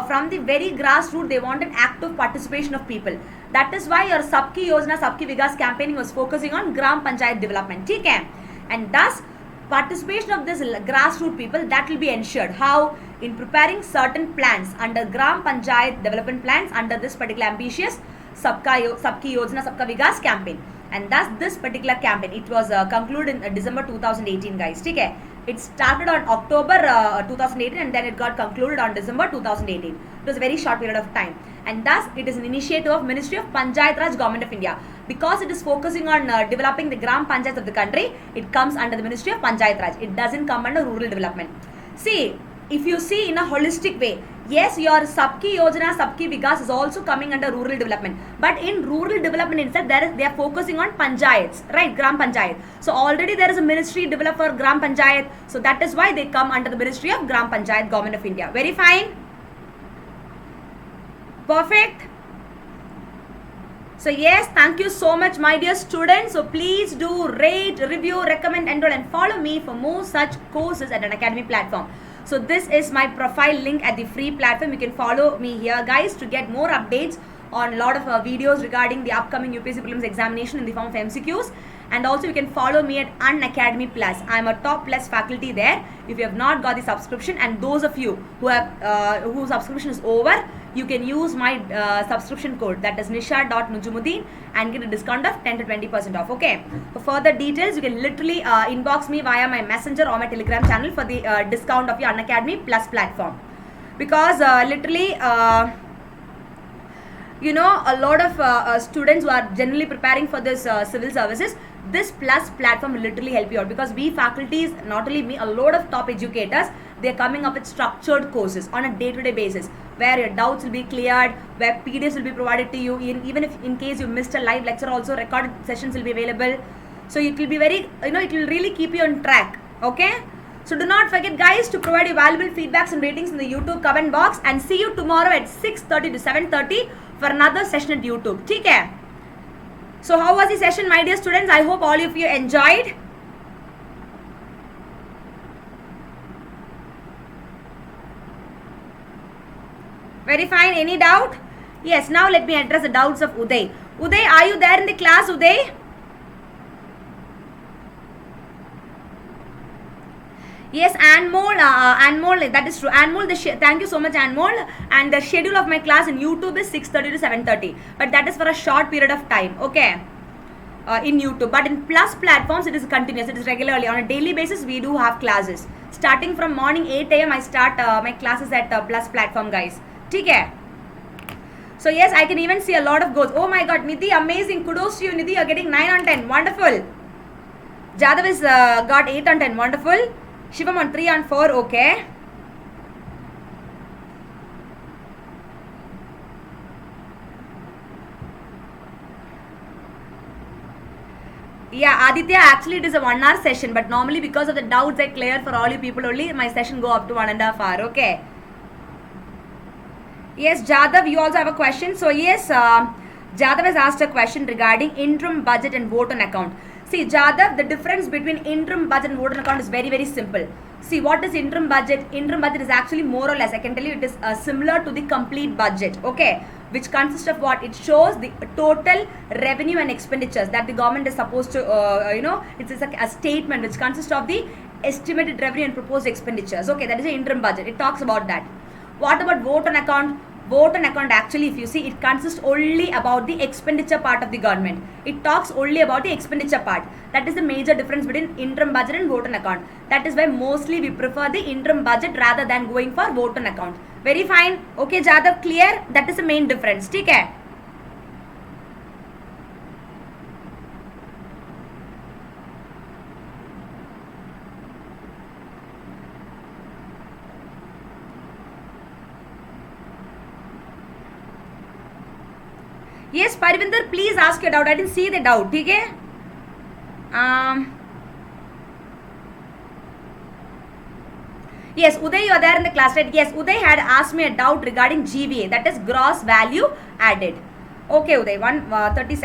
from the very grassroots, they wanted active participation of people. That is why your Sabki Yojana, Sabki Vikas campaign was focusing on Gram Panchayat development. Okay? And thus, participation of this grassroots people, that will be ensured. How? In preparing certain plans under Gram Panchayat development plans under this particular ambitious Sabki Yojana, Sabka Vikas campaign. And thus this particular campaign, it was concluded in December 2018, guys. Okay? It started on October 2018 and then it got concluded on December 2018. It was a very short period of time. And thus it is an initiative of Ministry of Panchayat Raj, Government of India. Because it is focusing on developing the Gram Panchayats of the country, it comes under the Ministry of Panchayat Raj. It doesn't come under rural development. See, if you see in a holistic way, yes, your Sabki Yojana, Sabki Vikas is also coming under rural development. But in rural development itself, they are focusing on Panchayats, right? Gram Panchayat. So already there is a ministry developed for Gram Panchayat. So that is why they come under the Ministry of Gram Panchayat, Government of India. Very fine. Perfect. So yes, thank you so much, my dear students. So please do rate, review, recommend, enroll and follow me for more such courses at Unacademy platform. So this is my profile link at the free platform. You can follow me here, guys, to get more updates on a lot of videos regarding the upcoming UPSC prelims examination in the form of MCQs. And also you can follow me at Unacademy Plus. I am a top plus faculty there. If you have not got the subscription, and those of you who have whose subscription is over, you can use my subscription code, that is Nisha.Nujumudeen, and get a discount of 10 to 20% off. Okay. For further details, you can literally inbox me via my messenger or my telegram channel for the discount of your Unacademy Plus platform. Because literally you know, a lot of students who are generally preparing for this civil services, this Plus platform will literally help you out, because we faculties, not only me, a lot of top educators, they're coming up with structured courses on a day-to-day basis, where your doubts will be cleared, where PDFs will be provided to you, even if in case you missed a live lecture, also recorded sessions will be available. So it will be very, you know, it will really keep you on track. Okay, so do not forget, guys, to provide your valuable feedbacks and ratings in the YouTube comment box, and see you tomorrow at 6:30 to 7:30 for another session at YouTube. Okay? So how was the session, my dear students? I hope all of you enjoyed. Very fine. Any doubt? Yes. Now let me address the doubts of Uday. Uday, are you there in the class, Uday? Yes, Anmol, that is true. Anmol, thank you so much, Anmol. And the schedule of my class in YouTube is 6:30 to 7:30. But that is for a short period of time, okay? In YouTube. But in Plus platforms, it is continuous. It is regularly. On a daily basis, we do have classes. Starting from morning 8 a.m., I start my classes at Plus platform, guys. Okay? So yes, I can even see a lot of goals. Oh my God, Nidhi, amazing. Kudos to you, Nidhi. You're getting 9 on 10. Wonderful. Jadav is got 8 on 10. Wonderful. Shivam on 3 on 4. Okay. Yeah, Aditya, actually it is a 1 hour session, but normally because of the doubts I clear for all you people only, my session go up to 1.5 hours. Okay. Yes, Jadav, you also have a question. So yes, Jadav has asked a question regarding interim budget and vote on account. See, Jadav, the difference between interim budget and vote on account is very, very simple. See, what is interim budget? Interim budget is actually more or less, I can tell you, it is similar to the complete budget, okay? Which consists of what? It shows the total revenue and expenditures that the government is supposed to, it's a statement which consists of the estimated revenue and proposed expenditures. Okay, that is the interim budget. It talks about that. What about vote on account? Vote on account, actually, if you see, it consists only about the expenditure part of the government. It talks only about the expenditure part. That is the major difference between interim budget and vote on account. That is why mostly we prefer the interim budget rather than going for vote on account. Very fine. Okay, Jadav, clear? That is the main difference. Okay? Yes, Parivinder, please ask your doubt. I didn't see the doubt. Okay? Yes, Uday, you are there in the class, right? Yes, Uday had asked me a doubt regarding GVA, that is gross value added. Okay, Uday, 30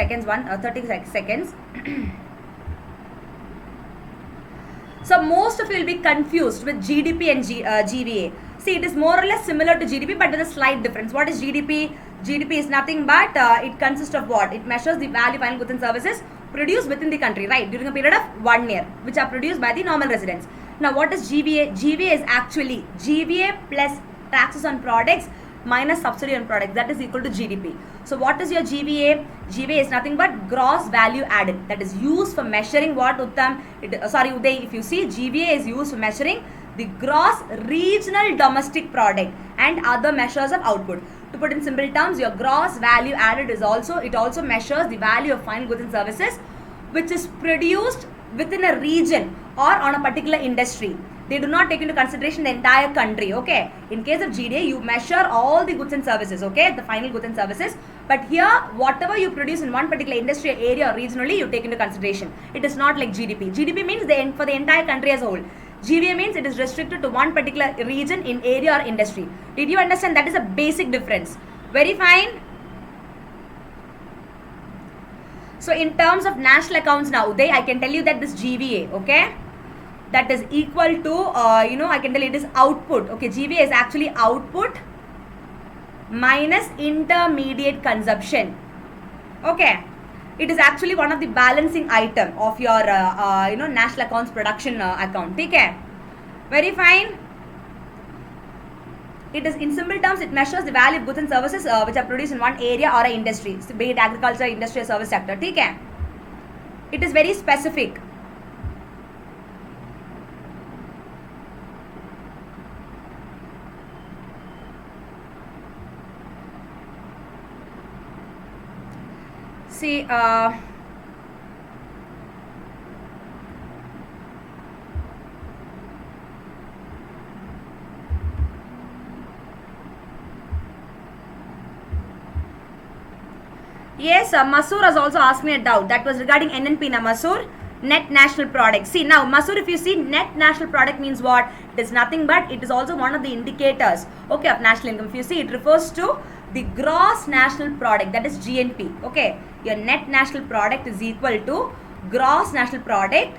seconds. So most of you will be confused with GDP and GVA. See, it is more or less similar to GDP, but with a slight difference. What is GDP? GDP is nothing but it consists of what? It measures the value of final goods and services produced within the country, right? During a period of 1 year, which are produced by the normal residents. Now, what is GVA? GVA is actually GVA plus taxes on products minus subsidy on products. That is equal to GDP. So, what is your GVA? GVA is nothing but gross value added. That is used for measuring what, Uttam? Uday, if you see, GVA is used for measuring the gross regional domestic product and other measures of output. To put in simple terms, your gross value added is also measures the value of final goods and services which is produced within a region or on a particular industry. They do not take into consideration the entire country, okay? In case of GDA, you measure all the goods and services, okay? The final goods and services. But here, whatever you produce in one particular industry, area or regionally, you take into consideration. It is not like GDP. GDP means for the entire country as a whole. GVA means it is restricted to one particular region in area or industry. Did you understand? That is a basic difference. Very fine. So in terms of national accounts now, Uday, I can tell you that this GVA, okay, that is equal to, I can tell you it is output. Okay, GVA is actually output minus intermediate consumption. Okay, it is actually one of the balancing item of your, national accounts production account. Okay, very fine. It is, in simple terms, it measures the value of goods and services which are produced in one area or an industry, so be it agriculture, industry or service sector. Okay, it is very specific. See, yes, Masoor has also asked me a doubt. That was regarding NNP na Masoor. Net national product. See now, Masoor, if you see net national product means what? It is nothing but it is also one of the indicators, okay, of national income. If you see, it refers to the gross national product, that is GNP. Okay, your net national product is equal to gross national product.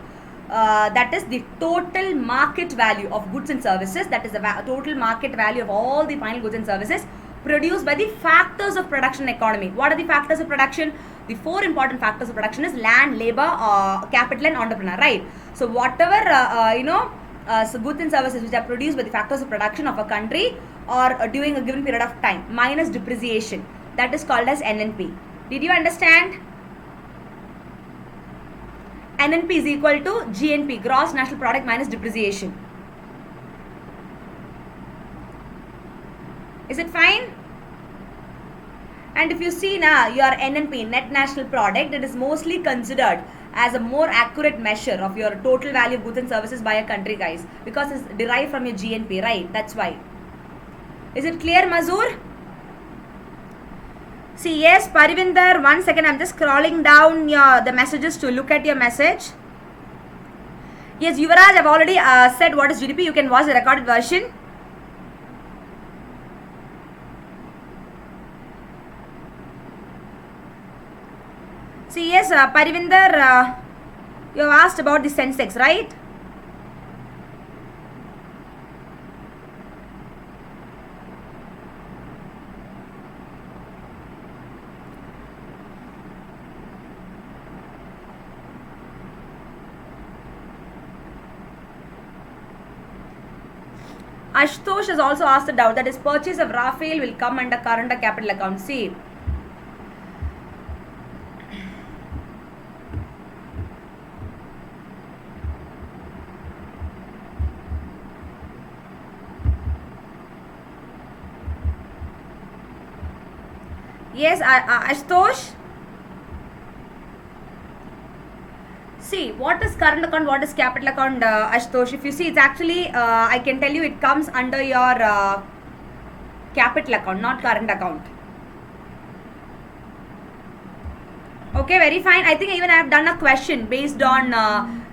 That is the total market value of goods and services. That is the total market value of all the final goods and services produced by the factors of production economy. What are the factors of production? The four important factors of production is land, labor, capital and entrepreneur, right? So whatever so goods and services which are produced by the factors of production of a country or during a given period of time minus depreciation, that is called as NNP. Did you understand? NNP is equal to GNP, gross national product minus depreciation. Is it fine? And if you see now your NNP, net national product, it is mostly considered as a more accurate measure of your total value of goods and services by a country, guys, because it's derived from your GNP, right? That's why. Is it clear, Mazur? See, yes, Parivinder, 1 second, I'm just scrolling down the messages to look at your message. Yes, Yuvaraj, I've already said what is GDP. You can watch the recorded version. See, yes, Parivinder, you have asked about the Sensex, right? Ashtosh has also asked a doubt, that is purchase of Rafael will come under current capital account. See, yes, Ashtosh. See, what is current account, what is capital account, Ashtosh? If you see, it's actually, I can tell you it comes under your capital account, not current account. Okay, very fine. I think even I have done a question based on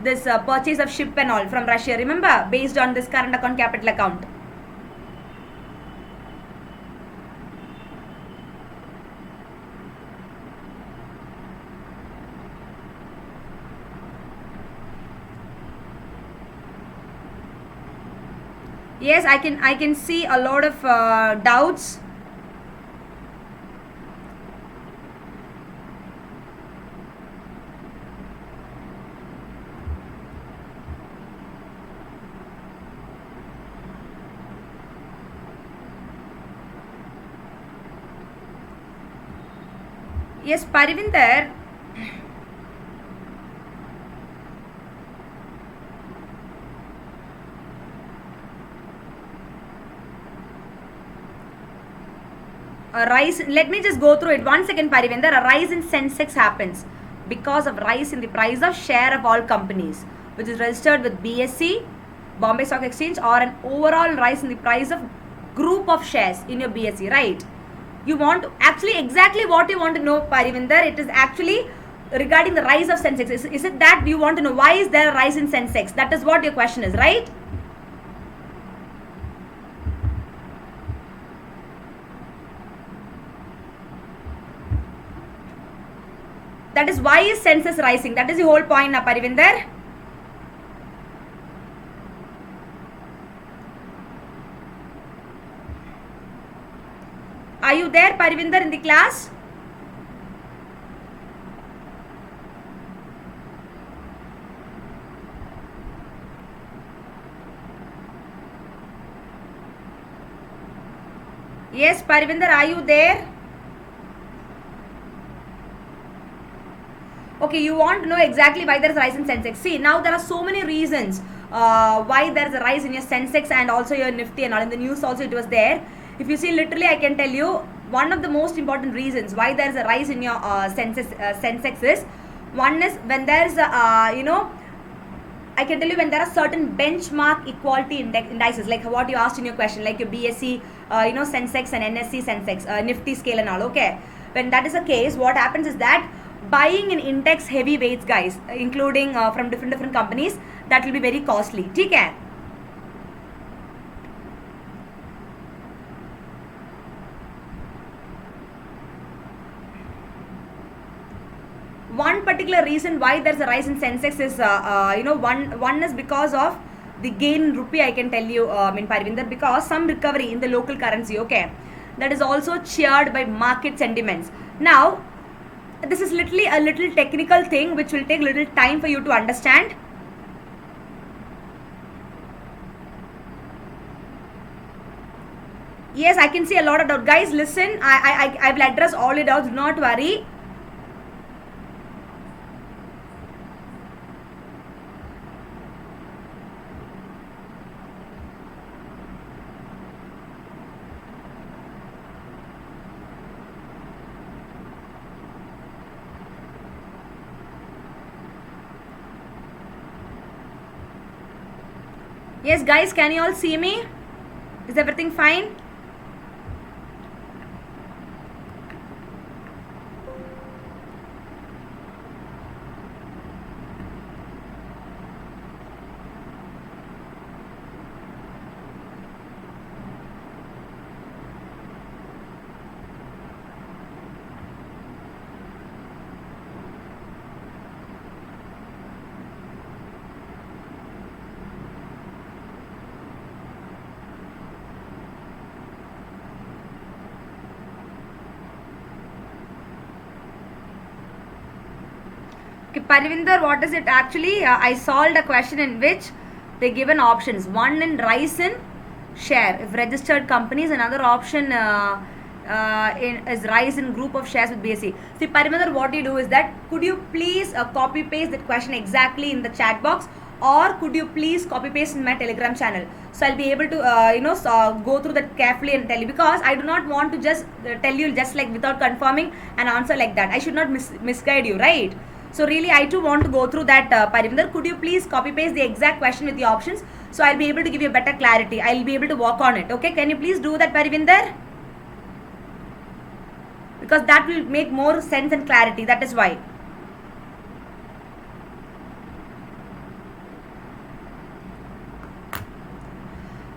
this purchase of ship and all from Russia. Remember, based on this current account, capital account. Yes, I can see a lot of doubts. Yes, Parivinder. A rise, let me just go through it. 1 second, Parivinder. A rise in Sensex happens because of rise in the price of share of all companies, which is registered with BSE, Bombay Stock Exchange, or an overall rise in the price of group of shares in your BSE, right? You want to, actually exactly what you want to know, Parivinder, it is actually regarding the rise of Sensex. Is it that you want to know why is there a rise in Sensex? That is what your question is, right? That is why is Sensex rising? That is the whole point, na Parivinder. Are you there, Parivinder, in the class? Yes, Parivinder, are you there? Okay, you want to know exactly why there is a rise in Sensex. See, now there are so many reasons why there is a rise in your Sensex and also your Nifty and all. In the news also it was there. If you see, literally I can tell you one of the most important reasons why there is a rise in your Sensex is, one is when there is I can tell you when there are certain benchmark equality indices, like what you asked in your question, like your BSc, Sensex and NSE Sensex, Nifty scale and all, okay. When that is the case, what happens is that buying in index heavyweights, guys, including from different companies, that will be very costly. ठीक है? One particular reason why there's a rise in Sensex is, one is because of the gain in rupee, I can tell you, Parvinder, because some recovery in the local currency, okay, that is also cheered by market sentiments. Now, this is literally a little technical thing which will take little time for you to understand. Yes, I can see a lot of doubt. Guys, listen, I will address all your doubts, do not worry. Yes, guys, can you all see me? Is everything fine? Okay, Parvinder, what is it actually? I solved a question in which they given options. One in rise in share if registered companies, another option is rise in group of shares with BSE. See, Parvinder, what you do is that could you please copy paste that question exactly in the chat box, or could you please copy paste in my Telegram channel? So I'll be able to go through that carefully and tell you, because I do not want to just tell you just like without confirming an answer like that. I should not misguide you, right? So really, I too want to go through that, Parvinder. Could you please copy paste the exact question with the options, so I'll be able to give you a better clarity. I'll be able to work on it. Okay, can you please do that, Parvinder? Because that will make more sense and clarity. That is why.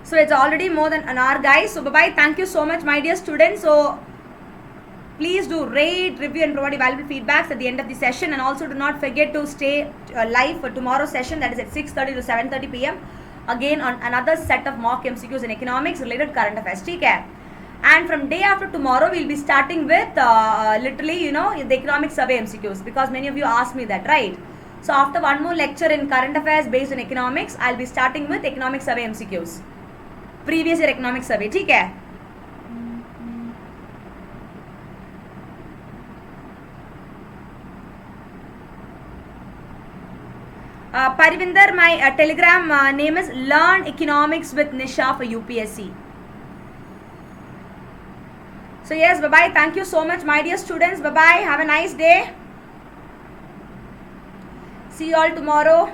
So it's already more than an hour, guys. So bye-bye. Thank you so much, my dear students. So please do rate, review and provide valuable feedbacks at the end of the session. And also do not forget to stay live for tomorrow's session, that is at 6:30 to 7:30 p.m. Again on another set of mock MCQs in economics related current affairs. Okay? And from day after tomorrow, we'll be starting with literally, the economic survey MCQs, because many of you asked me that, right? So after one more lecture in current affairs based on economics, I'll be starting with economic survey MCQs. Previous year economic survey. Okay? Parvinder, my telegram name is Learn Economics with Nisha for UPSC. So yes, bye-bye. Thank you so much, my dear students. Bye-bye. Have a nice day. See you all tomorrow.